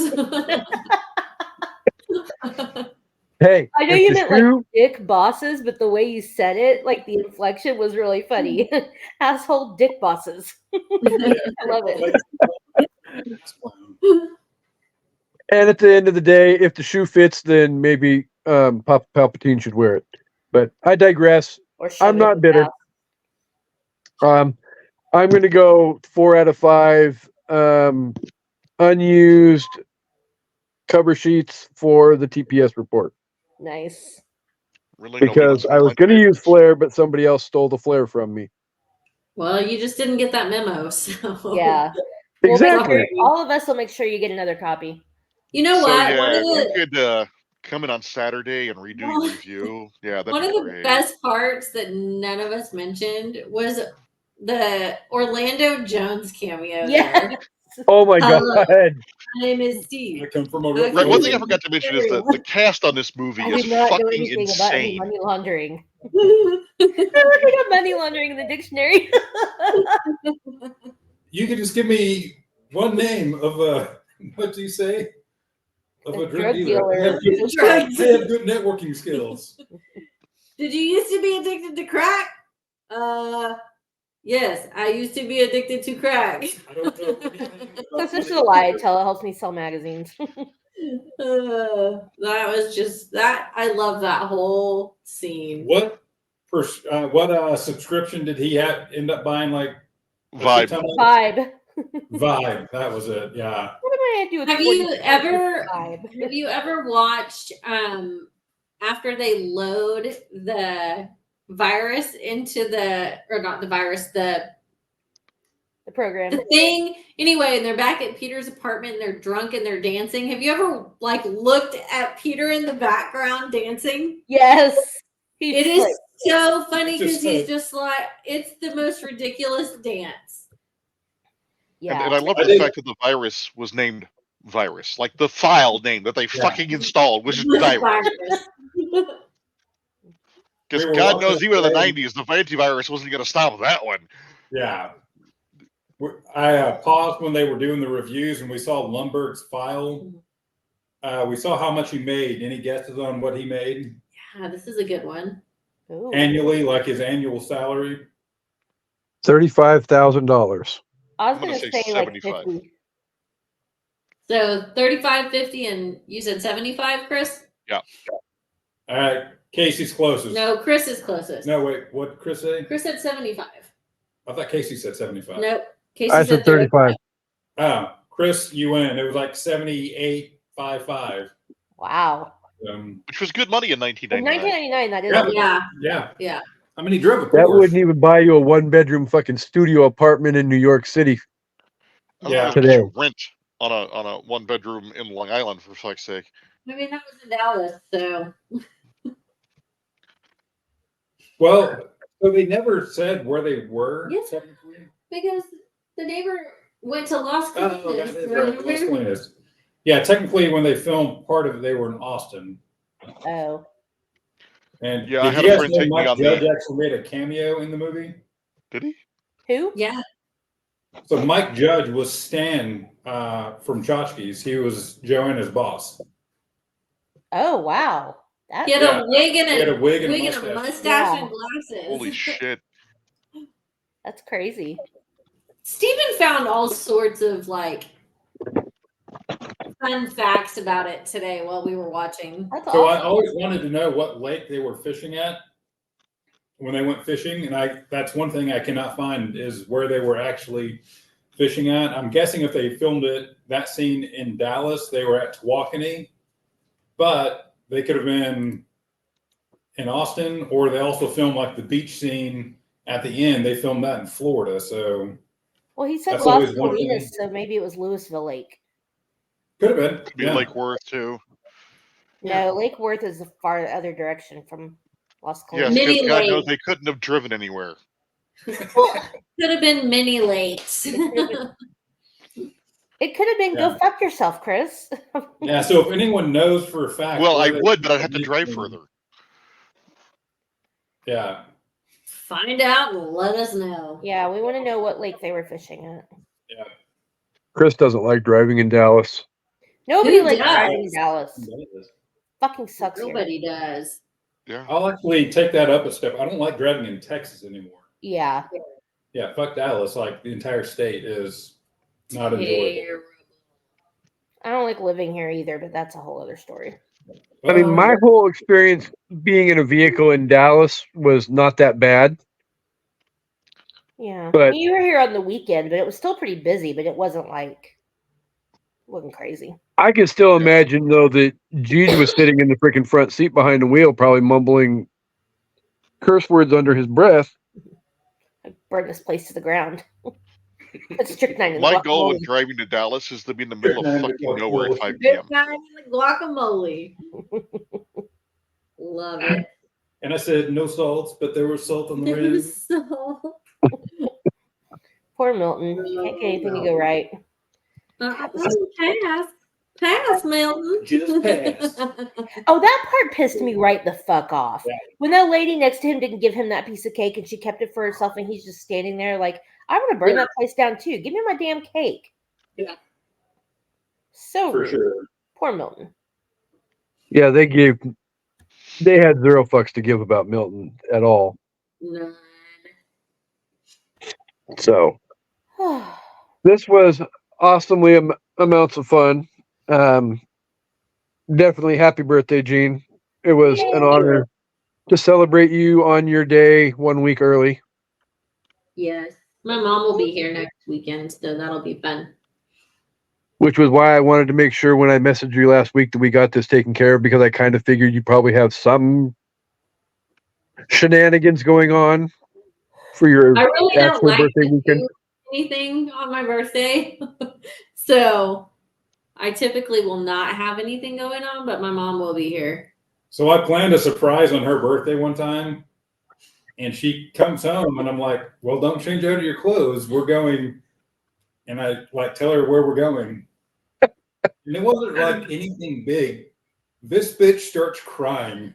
Speaker 2: Hey,
Speaker 7: I know you meant like dick bosses, but the way you said it, like the inflection was really funny. Asshole dick bosses. I love it.
Speaker 2: And at the end of the day, if the shoe fits, then maybe Papa Palpatine should wear it. But I digress. I'm not bitter. I'm going to go 4 out of 5 unused cover sheets for the TPS report.
Speaker 7: Nice.
Speaker 3: Really,
Speaker 2: because I was going to use Flair, but somebody else stole the Flair from me.
Speaker 8: Well, you just didn't get that memo, so
Speaker 7: yeah.
Speaker 2: Exactly.
Speaker 7: All of us will make sure you get another copy.
Speaker 8: You know what?
Speaker 3: Yeah, you could come in on Saturday and redo your review. Yeah,
Speaker 8: one of the best parts that none of us mentioned was the Orlando Jones cameo.
Speaker 7: Yeah.
Speaker 8: There.
Speaker 2: Oh my God.
Speaker 8: My name is Steve.
Speaker 6: I come from a
Speaker 3: right. One thing I forgot to mention is that the cast on this movie is fucking insane.
Speaker 7: About money laundering. We're looking at money laundering in the dictionary.
Speaker 6: You could just give me one name of a what do you say? Of a drug dealer. I have good networking skills.
Speaker 8: Did you used to be addicted to crack? Yes, I used to be addicted to crack.
Speaker 6: I don't know.
Speaker 7: That's just a lie I tell. It helps me sell magazines.
Speaker 8: That was just that. I love that whole scene.
Speaker 6: What subscription did he end up buying? Like
Speaker 3: Vibe.
Speaker 6: Vibe. That was it. Yeah.
Speaker 7: What am I do with
Speaker 8: Have you ever watched after they load the virus into the
Speaker 7: program,
Speaker 8: the thing anyway, and they're back at Peter's apartment and they're drunk and they're dancing? Have you ever looked at Peter in the background dancing?
Speaker 7: Yes.
Speaker 8: It is so funny because he's just it's the most ridiculous dance.
Speaker 3: Yeah. And I love the fact that the virus was named Virus, like the file name that they fucking installed, which is Virus. Because God knows, even in the 90s, the antivirus wasn't going to stop that one.
Speaker 6: Yeah. I paused when they were doing the reviews and we saw Lundberg's file. We saw how much he made. Any guesses on what he made?
Speaker 8: Yeah, this is a good one.
Speaker 7: Ooh.
Speaker 6: Annually, like his annual salary?
Speaker 2: $35,000.
Speaker 7: I was going to say 75. 50.
Speaker 8: So 35, 50, and you said 75, Chris?
Speaker 3: Yeah.
Speaker 6: All right. Casey's closest.
Speaker 8: No, Chris is closest.
Speaker 6: No, wait. What did Chris say?
Speaker 8: Chris said 75.
Speaker 6: I thought Casey said 75.
Speaker 8: Nope. Casey
Speaker 2: I said 35.
Speaker 6: Oh, Chris, you win. It was like 78.55.
Speaker 7: Wow.
Speaker 3: Which was good money in 1999.
Speaker 7: In 1999, that is.
Speaker 6: Yeah. I mean, he drove a Porsche.
Speaker 2: That wouldn't even buy you a 1-bedroom fucking studio apartment in New York City.
Speaker 3: Yeah. Today. Rent on a 1-bedroom in Long Island, for fuck's sake.
Speaker 8: I mean, that was in Dallas, so.
Speaker 6: Well, so they never said where they were.
Speaker 8: Yes, because the neighbor went to Las Colinas.
Speaker 6: Oh, Las Colinas. Yeah, technically, when they filmed part of it, they were in Austin.
Speaker 7: Oh.
Speaker 6: And
Speaker 3: yeah, I had a friend take me on
Speaker 6: Judge actually made a cameo in the movie.
Speaker 3: Did he?
Speaker 7: Who?
Speaker 8: Yeah.
Speaker 6: So Mike Judge was Stan from Tchotchkes. He was Joanna's boss.
Speaker 7: Oh wow.
Speaker 8: He had a wig and
Speaker 6: He had a wig and a
Speaker 8: a
Speaker 6: mustache.
Speaker 8: mustache
Speaker 7: Yeah.
Speaker 8: and glasses.
Speaker 3: Holy shit.
Speaker 7: That's crazy.
Speaker 8: Steven found all sorts of like fun facts about it today while we were watching.
Speaker 7: That's
Speaker 6: So
Speaker 7: awesome.
Speaker 6: I always wanted to know what lake they were fishing at when they went fishing, and that's one thing I cannot find is where they were actually fishing at. I'm guessing if they filmed that scene in Dallas, they were at Tawakoni, but they could have been in Austin, or they also filmed like the beach scene at the end. They filmed that in Florida, so
Speaker 7: Well, he said
Speaker 6: that's
Speaker 7: Las
Speaker 6: always one
Speaker 7: Colinas,
Speaker 6: thing.
Speaker 7: so maybe it was Louisville Lake.
Speaker 6: Could have been.
Speaker 3: Could be
Speaker 6: Yeah.
Speaker 3: Lake Worth too.
Speaker 7: No, Lake Worth is the far other direction from Las Colinas.
Speaker 3: Yes,
Speaker 8: Mini
Speaker 3: because God knows
Speaker 8: lake.
Speaker 3: they couldn't have driven anywhere.
Speaker 8: Could have been mini lakes.
Speaker 7: It could have been
Speaker 6: Yeah.
Speaker 7: go fuck yourself, Chris.
Speaker 6: Yeah, so if anyone knows for a fact,
Speaker 3: Well, I
Speaker 6: where they-
Speaker 3: would, but I'd have to drive further.
Speaker 6: Yeah.
Speaker 8: Find out and let us know.
Speaker 7: Yeah, we want to know what lake they were fishing at.
Speaker 6: Yeah.
Speaker 2: Chris doesn't like driving in Dallas.
Speaker 7: Nobody
Speaker 8: Who
Speaker 7: likes
Speaker 8: does?
Speaker 7: driving in Dallas. Fucking sucks here.
Speaker 8: Nobody does.
Speaker 3: Yeah.
Speaker 6: I'll actually take that up a step. I don't like driving in Texas anymore.
Speaker 7: Yeah.
Speaker 6: Yeah, fuck Dallas. Like the entire state is not enjoyable.
Speaker 8: Terrible.
Speaker 7: I don't like living here either, but that's a whole other story.
Speaker 2: I mean, my whole experience being in a vehicle in Dallas was not that bad.
Speaker 7: Yeah.
Speaker 2: But-
Speaker 7: You were here on the weekend, but it was still pretty busy, but it wasn't crazy.
Speaker 2: I can still imagine, though, that Gigi was sitting in the freaking front seat behind the wheel, probably mumbling curse words under his breath.
Speaker 7: I burned this place to the ground. It's strychnine in the
Speaker 3: My goal when
Speaker 7: guacamole.
Speaker 3: driving to Dallas is to be in the middle of
Speaker 6: Strychnine
Speaker 3: fucking
Speaker 6: in the
Speaker 3: nowhere at
Speaker 6: guacamole.
Speaker 3: 5
Speaker 8: Good
Speaker 3: p.m.
Speaker 8: time in the guacamole. Love it.
Speaker 6: And I said no salts, but there was salt on the rim.
Speaker 8: So,
Speaker 7: Poor Milton. Can't get anything to go right.
Speaker 8: pass, Milton.
Speaker 6: Just pass.
Speaker 7: Oh, that part pissed me right the fuck off.
Speaker 6: Yeah.
Speaker 7: When that lady next to him didn't give him that piece of cake and she kept it for herself and he's just standing there like, I want to burn that place down too. Give me my damn cake.
Speaker 8: Yeah.
Speaker 7: So
Speaker 6: For
Speaker 7: rude.
Speaker 6: sure.
Speaker 7: Poor Milton.
Speaker 2: Yeah, they had zero fucks to give about Milton at all.
Speaker 8: None.
Speaker 2: So this was awesomely amounts of fun. Definitely happy birthday, Gene. It was an honor to celebrate you on your day 1 week early.
Speaker 8: Yes. My mom will be here next weekend, so that'll be fun.
Speaker 2: Which was why I wanted to make sure when I messaged you last week that we got this taken care of, because I kind of figured you probably have some shenanigans going on for your
Speaker 8: I really don't
Speaker 2: actual
Speaker 8: like
Speaker 2: birthday
Speaker 8: to
Speaker 2: weekend.
Speaker 8: do anything on my birthday. So I typically will not have anything going on, but my mom will be here.
Speaker 6: So I planned a surprise on her birthday one time, and she comes home, and I'm like, "Well, don't change out of your clothes. We're going." And I tell her where we're going, and it wasn't like anything big. This bitch starts crying,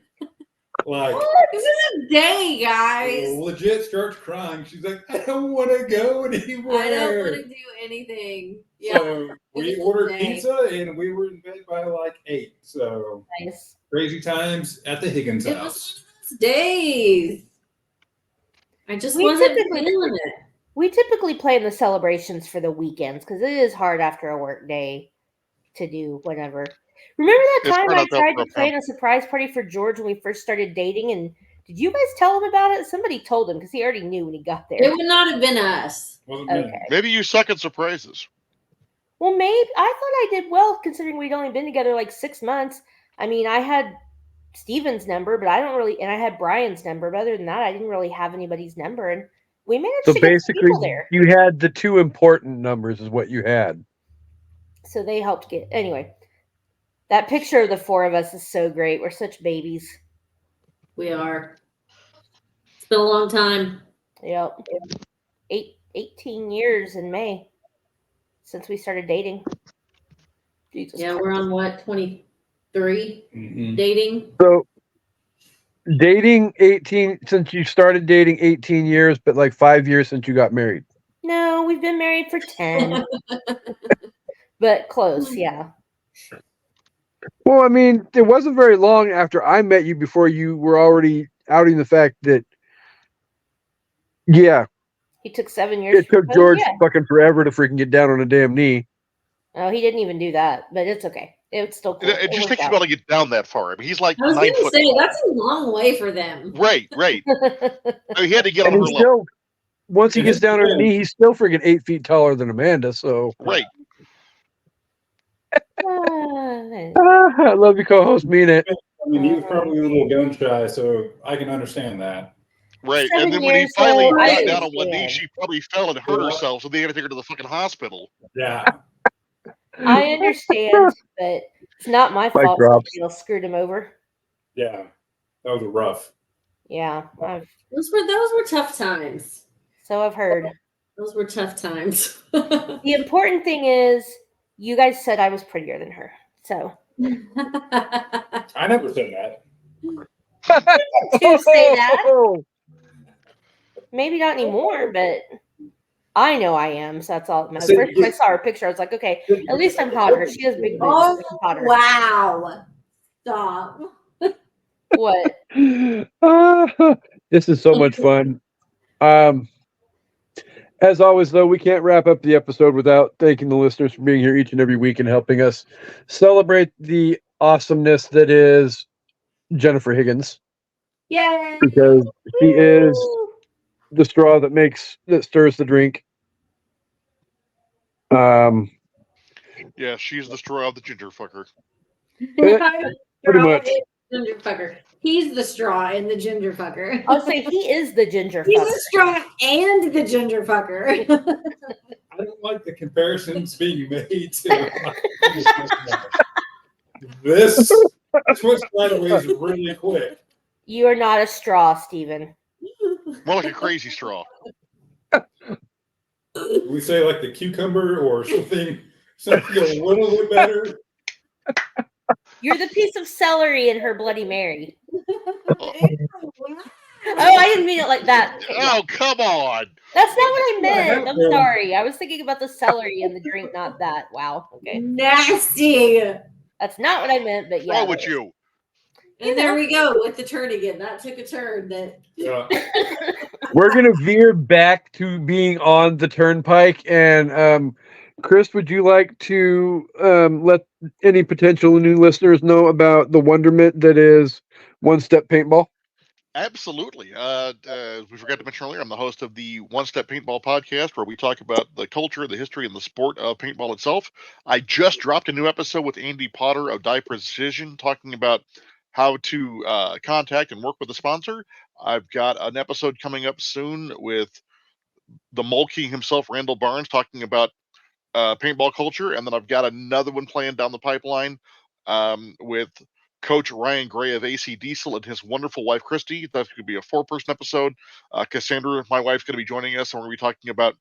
Speaker 6: like
Speaker 8: This is a day, guys.
Speaker 6: legit starts crying. She's like, "I don't want to go anywhere."
Speaker 8: I don't want to do anything. Yeah.
Speaker 6: So we
Speaker 8: It was a
Speaker 6: ordered
Speaker 8: day.
Speaker 6: pizza, and we were in bed by 8. So
Speaker 7: Nice.
Speaker 6: crazy times at the Higgins
Speaker 8: It
Speaker 6: house.
Speaker 8: was one of those days. I just
Speaker 7: We
Speaker 8: wasn't
Speaker 7: typically-
Speaker 8: feeling it.
Speaker 7: We typically plan the celebrations for the weekends because it is hard after a work day to do whatever. Remember that
Speaker 3: It's
Speaker 7: time
Speaker 3: hard
Speaker 7: I
Speaker 3: after
Speaker 7: tried
Speaker 3: a
Speaker 7: to
Speaker 3: rough
Speaker 7: plan
Speaker 3: time.
Speaker 7: a surprise party for George when we first started dating? And did you guys tell him about it? Somebody told him because he already knew when he got there.
Speaker 8: It would not have been us.
Speaker 6: Wasn't me.
Speaker 7: Okay.
Speaker 3: Maybe you suck at surprises.
Speaker 7: Well, maybe I thought I did well considering we'd only been together 6 months. I mean, I had Steven's number, but I don't really, and I had Brian's number. But other than that, I didn't really have anybody's number, and we managed
Speaker 2: So
Speaker 7: to get some
Speaker 2: basically,
Speaker 7: people there.
Speaker 2: you had the two important numbers is what you had.
Speaker 7: So they helped get anyway. That picture of the four of us is so great. We're such babies.
Speaker 8: We are. It's been a long time.
Speaker 7: Yep. 18 years in May since we started dating. Jesus
Speaker 8: Yeah,
Speaker 7: Christ.
Speaker 8: we're on what, 23
Speaker 6: Mhm.
Speaker 8: dating?
Speaker 2: So dating 18 since you started dating 18 years, but like 5 years since you got married.
Speaker 7: No, we've been married for 10. But close, yeah.
Speaker 2: Well, I mean, it wasn't very long after I met you before you were already outing the fact that, yeah,
Speaker 7: He took 7 years.
Speaker 2: it took George fucking forever to freaking get down on a damn knee.
Speaker 7: Oh, he didn't even do that, but it's okay. It's still cool.
Speaker 3: It just takes you a while to get down that far. I mean, he's like
Speaker 8: I was
Speaker 3: 9
Speaker 8: going to
Speaker 3: foot
Speaker 8: say
Speaker 3: tall.
Speaker 8: that's a long way for them.
Speaker 3: Right. I mean, he had to get on
Speaker 2: And
Speaker 3: her
Speaker 2: he's
Speaker 3: level.
Speaker 2: still, once he gets down on a knee, he's still freaking 8 feet taller than Amanda. So
Speaker 3: Right.
Speaker 2: I love you, co-host. Mean it.
Speaker 6: I mean, he was probably a little gun shy, so I can understand that.
Speaker 3: Right.
Speaker 7: 7
Speaker 3: And then when he
Speaker 7: years,
Speaker 3: finally
Speaker 7: though, I
Speaker 3: got down on one knee,
Speaker 7: understand.
Speaker 3: she probably fell and hurt herself, so they had to take her to the fucking hospital.
Speaker 6: Yeah.
Speaker 7: I understand, but it's not my
Speaker 2: Mic
Speaker 7: fault.
Speaker 2: drops.
Speaker 7: Somebody else screwed him over.
Speaker 6: Yeah. That was rough.
Speaker 7: Yeah,
Speaker 8: Those were tough times.
Speaker 7: so I've heard.
Speaker 8: Those were tough times.
Speaker 7: The important thing is, you guys said I was prettier than her. So
Speaker 6: I never said that.
Speaker 7: to say that, maybe not anymore, but I know I am. So that's all that matters. First time I saw her picture, I was like, okay, at least I'm hotter. She has big boobs.
Speaker 8: Oh,
Speaker 7: I'm hotter.
Speaker 8: wow. Stop.
Speaker 7: What?
Speaker 2: This is so much fun. As always, though, we can't wrap up the episode without thanking the listeners for being here each and every week and helping us celebrate the awesomeness that is Jennifer Higgins.
Speaker 8: Yay!
Speaker 2: Because she is the straw that stirs the drink.
Speaker 3: Yeah, she's the straw of the ginger fucker.
Speaker 2: Pretty much.
Speaker 8: Ginger fucker. He's the straw in the ginger fucker.
Speaker 7: I'll say he is the ginger
Speaker 8: He's
Speaker 7: fucker.
Speaker 8: the straw and the ginger fucker.
Speaker 6: I don't like the comparisons being made to this switched sideways really quick.
Speaker 7: You are not a straw, Steven.
Speaker 3: More like a crazy straw.
Speaker 6: We say like the cucumber or something a little bit better.
Speaker 7: You're the piece of celery in her Bloody Mary.
Speaker 3: Oh,
Speaker 7: Oh, I didn't mean it like that.
Speaker 3: oh, come on.
Speaker 7: That's not what I meant. I'm sorry. I was thinking about the celery in the drink, not that. Wow. Okay.
Speaker 8: Nasty.
Speaker 7: That's not what I meant, but yeah.
Speaker 3: Wrong with you?
Speaker 8: And there we go with the turn again. That took a turn. That
Speaker 6: Yeah.
Speaker 2: We're going to veer back to being on the turnpike. And Chris, would you like to let any potential new listeners know about the wonderment that is One Step Paintball?
Speaker 3: Absolutely. As we forgot to mention earlier, I'm the host of the One Step Paintball podcast, where we talk about the culture, the history, and the sport of paintball itself. I just dropped a new episode with Andy Potter of Die Precision, talking about how to contact and work with a sponsor. I've got an episode coming up soon with the Mole King himself, Randall Barnes, talking about paintball culture, and then I've got another one planned down the pipeline with Coach Ryan Gray of AC Diesel and his wonderful wife Christy. That's going to be a 4-person episode. Cassandra, my wife's going to be joining us, and we're going to be talking about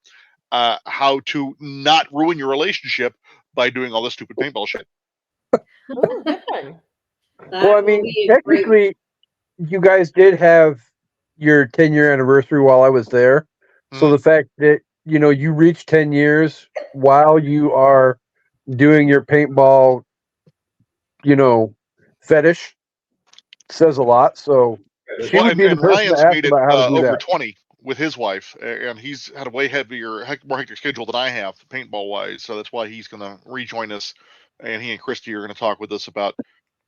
Speaker 3: how to not ruin your relationship by doing all this stupid paintball shit.
Speaker 7: Ooh, good one.
Speaker 2: Well, I mean, technically, you guys did have your 10-year anniversary while I was there. So the fact that, you know, you reached 10 years while you are doing your paintball, you know, fetish says a lot. So she would be the person to ask about how to do
Speaker 3: over
Speaker 2: that.
Speaker 3: 20 with his wife, and he's had a way more hectic schedule than I have, paintball wise. So that's why he's going to rejoin us, and he and Christy are going to talk with us about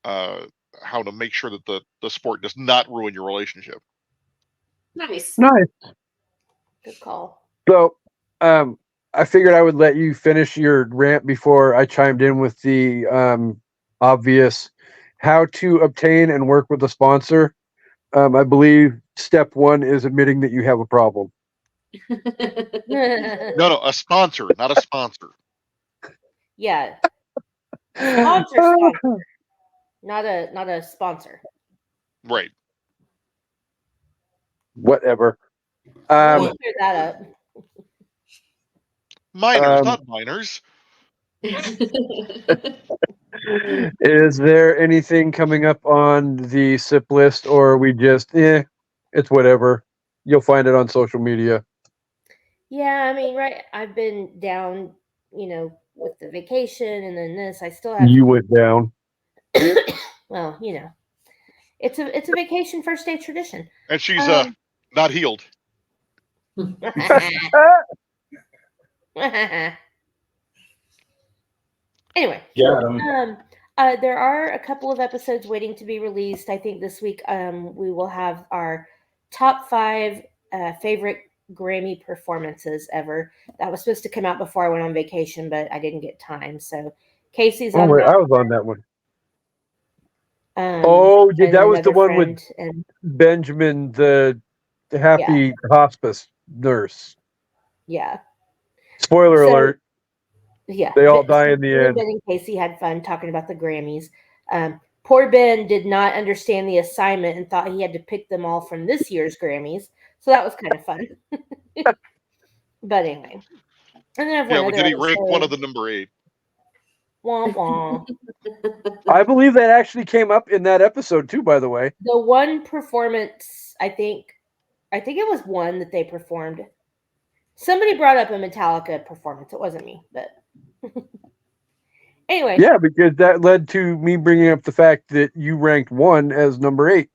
Speaker 3: how to make sure that the sport does not ruin your relationship.
Speaker 8: Nice.
Speaker 7: Good call.
Speaker 2: So, I figured I would let you finish your rant before I chimed in with the obvious how to obtain and work with a sponsor. I believe step 1 is admitting that you have a problem.
Speaker 3: No, a sponsor, not a sponsor.
Speaker 7: Yeah. Sponsor. Not a sponsor.
Speaker 3: Right.
Speaker 2: Whatever.
Speaker 7: We'll clear that up.
Speaker 3: Minors, not minors.
Speaker 2: Is there anything coming up on the SIP list, or are we just, it's whatever? You'll find it on social media.
Speaker 7: Yeah, I mean, right. I've been down, with the vacation and then this. I still have.
Speaker 2: You went down.
Speaker 7: Well, it's a vacation first day tradition.
Speaker 3: And she's not healed.
Speaker 7: Anyway,
Speaker 6: Yeah.
Speaker 7: there are a couple of episodes waiting to be released. I think this week we will have our top 5 favorite Grammy performances ever. That was supposed to come out before I went on vacation, but I didn't get time. So Kasey's on that.
Speaker 2: I was on that one.
Speaker 7: That
Speaker 2: was the one with Benjamin, the happy hospice nurse.
Speaker 7: Yeah.
Speaker 2: Spoiler alert.
Speaker 7: Yeah.
Speaker 2: They all die in the end.
Speaker 7: Ben and Kasey had fun talking about the Grammys. Poor Ben did not understand the assignment and thought he had to pick them all from this year's Grammys. So that was kind of fun. But anyway. And then
Speaker 3: but did he rank one of the number 8?
Speaker 7: Wah, wah.
Speaker 2: I believe that actually came up in that episode too, by the way.
Speaker 7: The one performance, I think it was one that they performed. Somebody brought up a Metallica performance. It wasn't me, but anyway.
Speaker 2: Yeah, because that led to me bringing up the fact that you ranked one as number 8.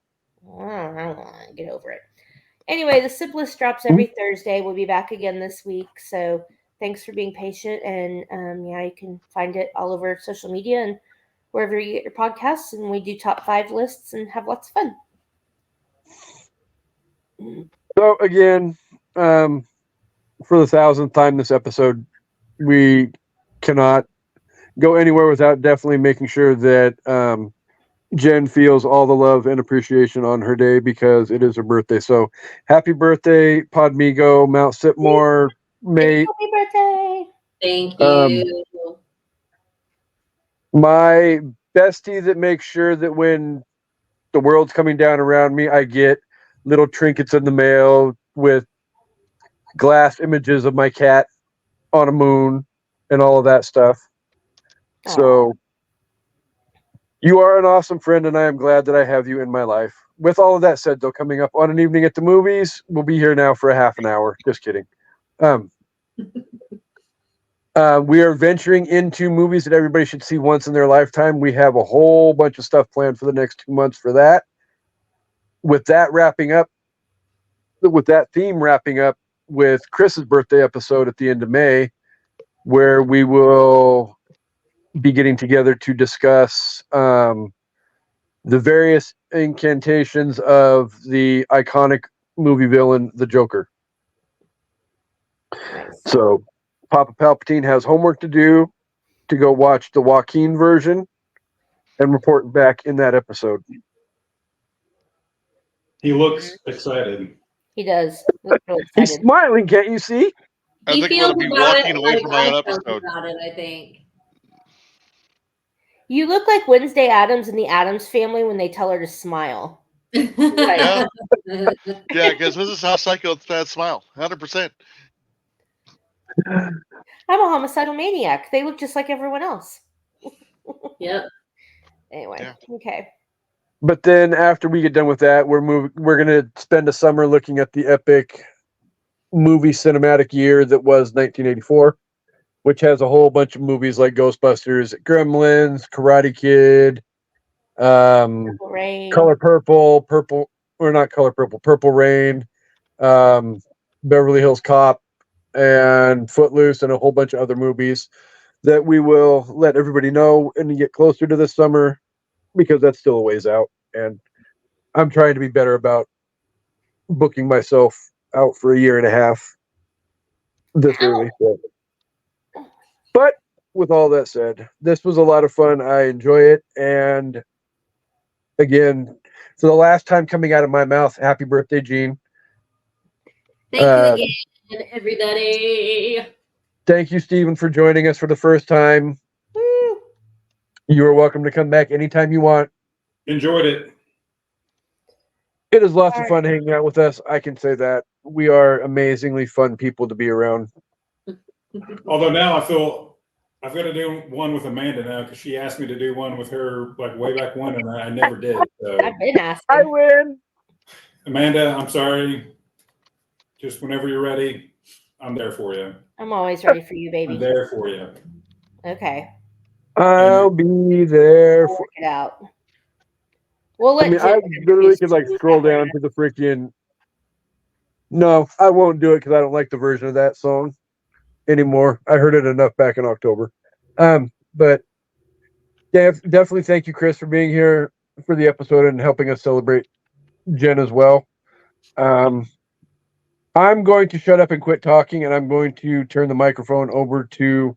Speaker 7: Get over it. Anyway, the SIP list drops every Thursday. We'll be back again this week. So thanks for being patient. And you can find it all over social media and wherever you get your podcasts. And we do top 5 lists and have lots of fun.
Speaker 2: So again, for the 1,000th time this episode, we cannot go anywhere without definitely making sure that Jen feels all the love and appreciation on her day because it is her birthday. So happy birthday, Podmigo, Mount Sipmore, mate.
Speaker 7: Happy birthday.
Speaker 8: Thank you.
Speaker 2: My bestie that makes sure that when the world's coming down around me, I get little trinkets in the mail with glass images of my cat on a moon and all of that stuff.
Speaker 7: Aww.
Speaker 2: So you are an awesome friend, and I am glad that I have you in my life. With all of that said, though, coming up on an evening at the movies, we'll be here now for a half an hour. Just kidding. We are venturing into movies that everybody should see once in their lifetime. We have a whole bunch of stuff planned for the next 2 months for that. With that theme wrapping up with Chris's birthday episode at the end of May, where we will be getting together to discuss the various incantations of the iconic movie villain, the Joker. So Papa Palpatine has homework to do to go watch the Joaquin version and report back in that episode.
Speaker 6: He looks excited.
Speaker 7: He does.
Speaker 2: He's smiling, can't you see?
Speaker 3: I
Speaker 8: He
Speaker 3: think I'm
Speaker 8: feels
Speaker 3: going to be
Speaker 8: about
Speaker 3: walking
Speaker 8: it
Speaker 3: away
Speaker 8: like
Speaker 3: from my own
Speaker 8: I felt
Speaker 3: episode.
Speaker 8: about it, I think.
Speaker 7: You look like Wednesday Addams in the Addams Family when they tell her to smile.
Speaker 3: Yeah, because this is how psychopaths smile. 100%.
Speaker 7: I'm a homicidal maniac. They look just like everyone else.
Speaker 8: Yep.
Speaker 7: Anyway,
Speaker 3: Yeah.
Speaker 7: Okay.
Speaker 2: But then after we get done with that, we're going to spend a summer looking at the epic movie cinematic year that was 1984, which has a whole bunch of movies like Ghostbusters, Gremlins, Karate Kid, Purple Rain, Beverly Hills Cop, and Footloose, and a whole bunch of other movies that we will let everybody know and get closer to this summer, because that's still a ways out. And I'm trying to be better about booking myself out for a year and a half this early. But with all that said, this was a lot of fun. I enjoy it. And again, for the last time coming out of my mouth, happy birthday, Gene.
Speaker 8: Thank you again, everybody.
Speaker 2: Thank you, Stephen, for joining us for the first time.
Speaker 7: Woo.
Speaker 2: You are welcome to come back anytime you want.
Speaker 6: Enjoyed it.
Speaker 2: It is lots of fun hanging out with us. I can say that. We are amazingly fun people to be around.
Speaker 6: Although now I feel I've got to do one with Amanda now because she asked me to do one with her like way back when, and I never did. So
Speaker 7: I've been asking.
Speaker 2: I win.
Speaker 6: Amanda, I'm sorry. Just whenever you're ready, I'm there for you.
Speaker 7: I'm always ready for you, baby.
Speaker 6: I'm there for you.
Speaker 7: Okay.
Speaker 2: I'll be there for
Speaker 7: Work it out. We'll let
Speaker 2: I
Speaker 7: Jen
Speaker 2: literally
Speaker 7: introduce
Speaker 2: could like
Speaker 7: you.
Speaker 2: scroll down to the freaking. No, I won't do it because I don't like the version of that song anymore. I heard it enough back in October. But yeah, definitely thank you, Chris, for being here for the episode and helping us celebrate Jen as well. I'm going to shut up and quit talking, and I'm going to turn the microphone over to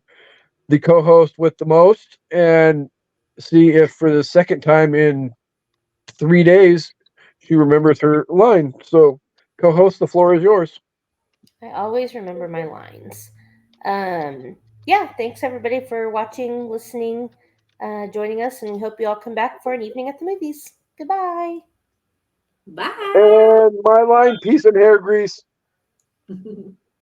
Speaker 2: the co-host with the most and see if for the second time in 3 days she remembers her line. So, co-host, the floor is yours.
Speaker 7: I always remember my lines. Yeah, thanks everybody for watching, listening, joining us, and we hope you all come back for an evening at the movies. Goodbye.
Speaker 8: Bye.
Speaker 2: And my line, peace and hair grease.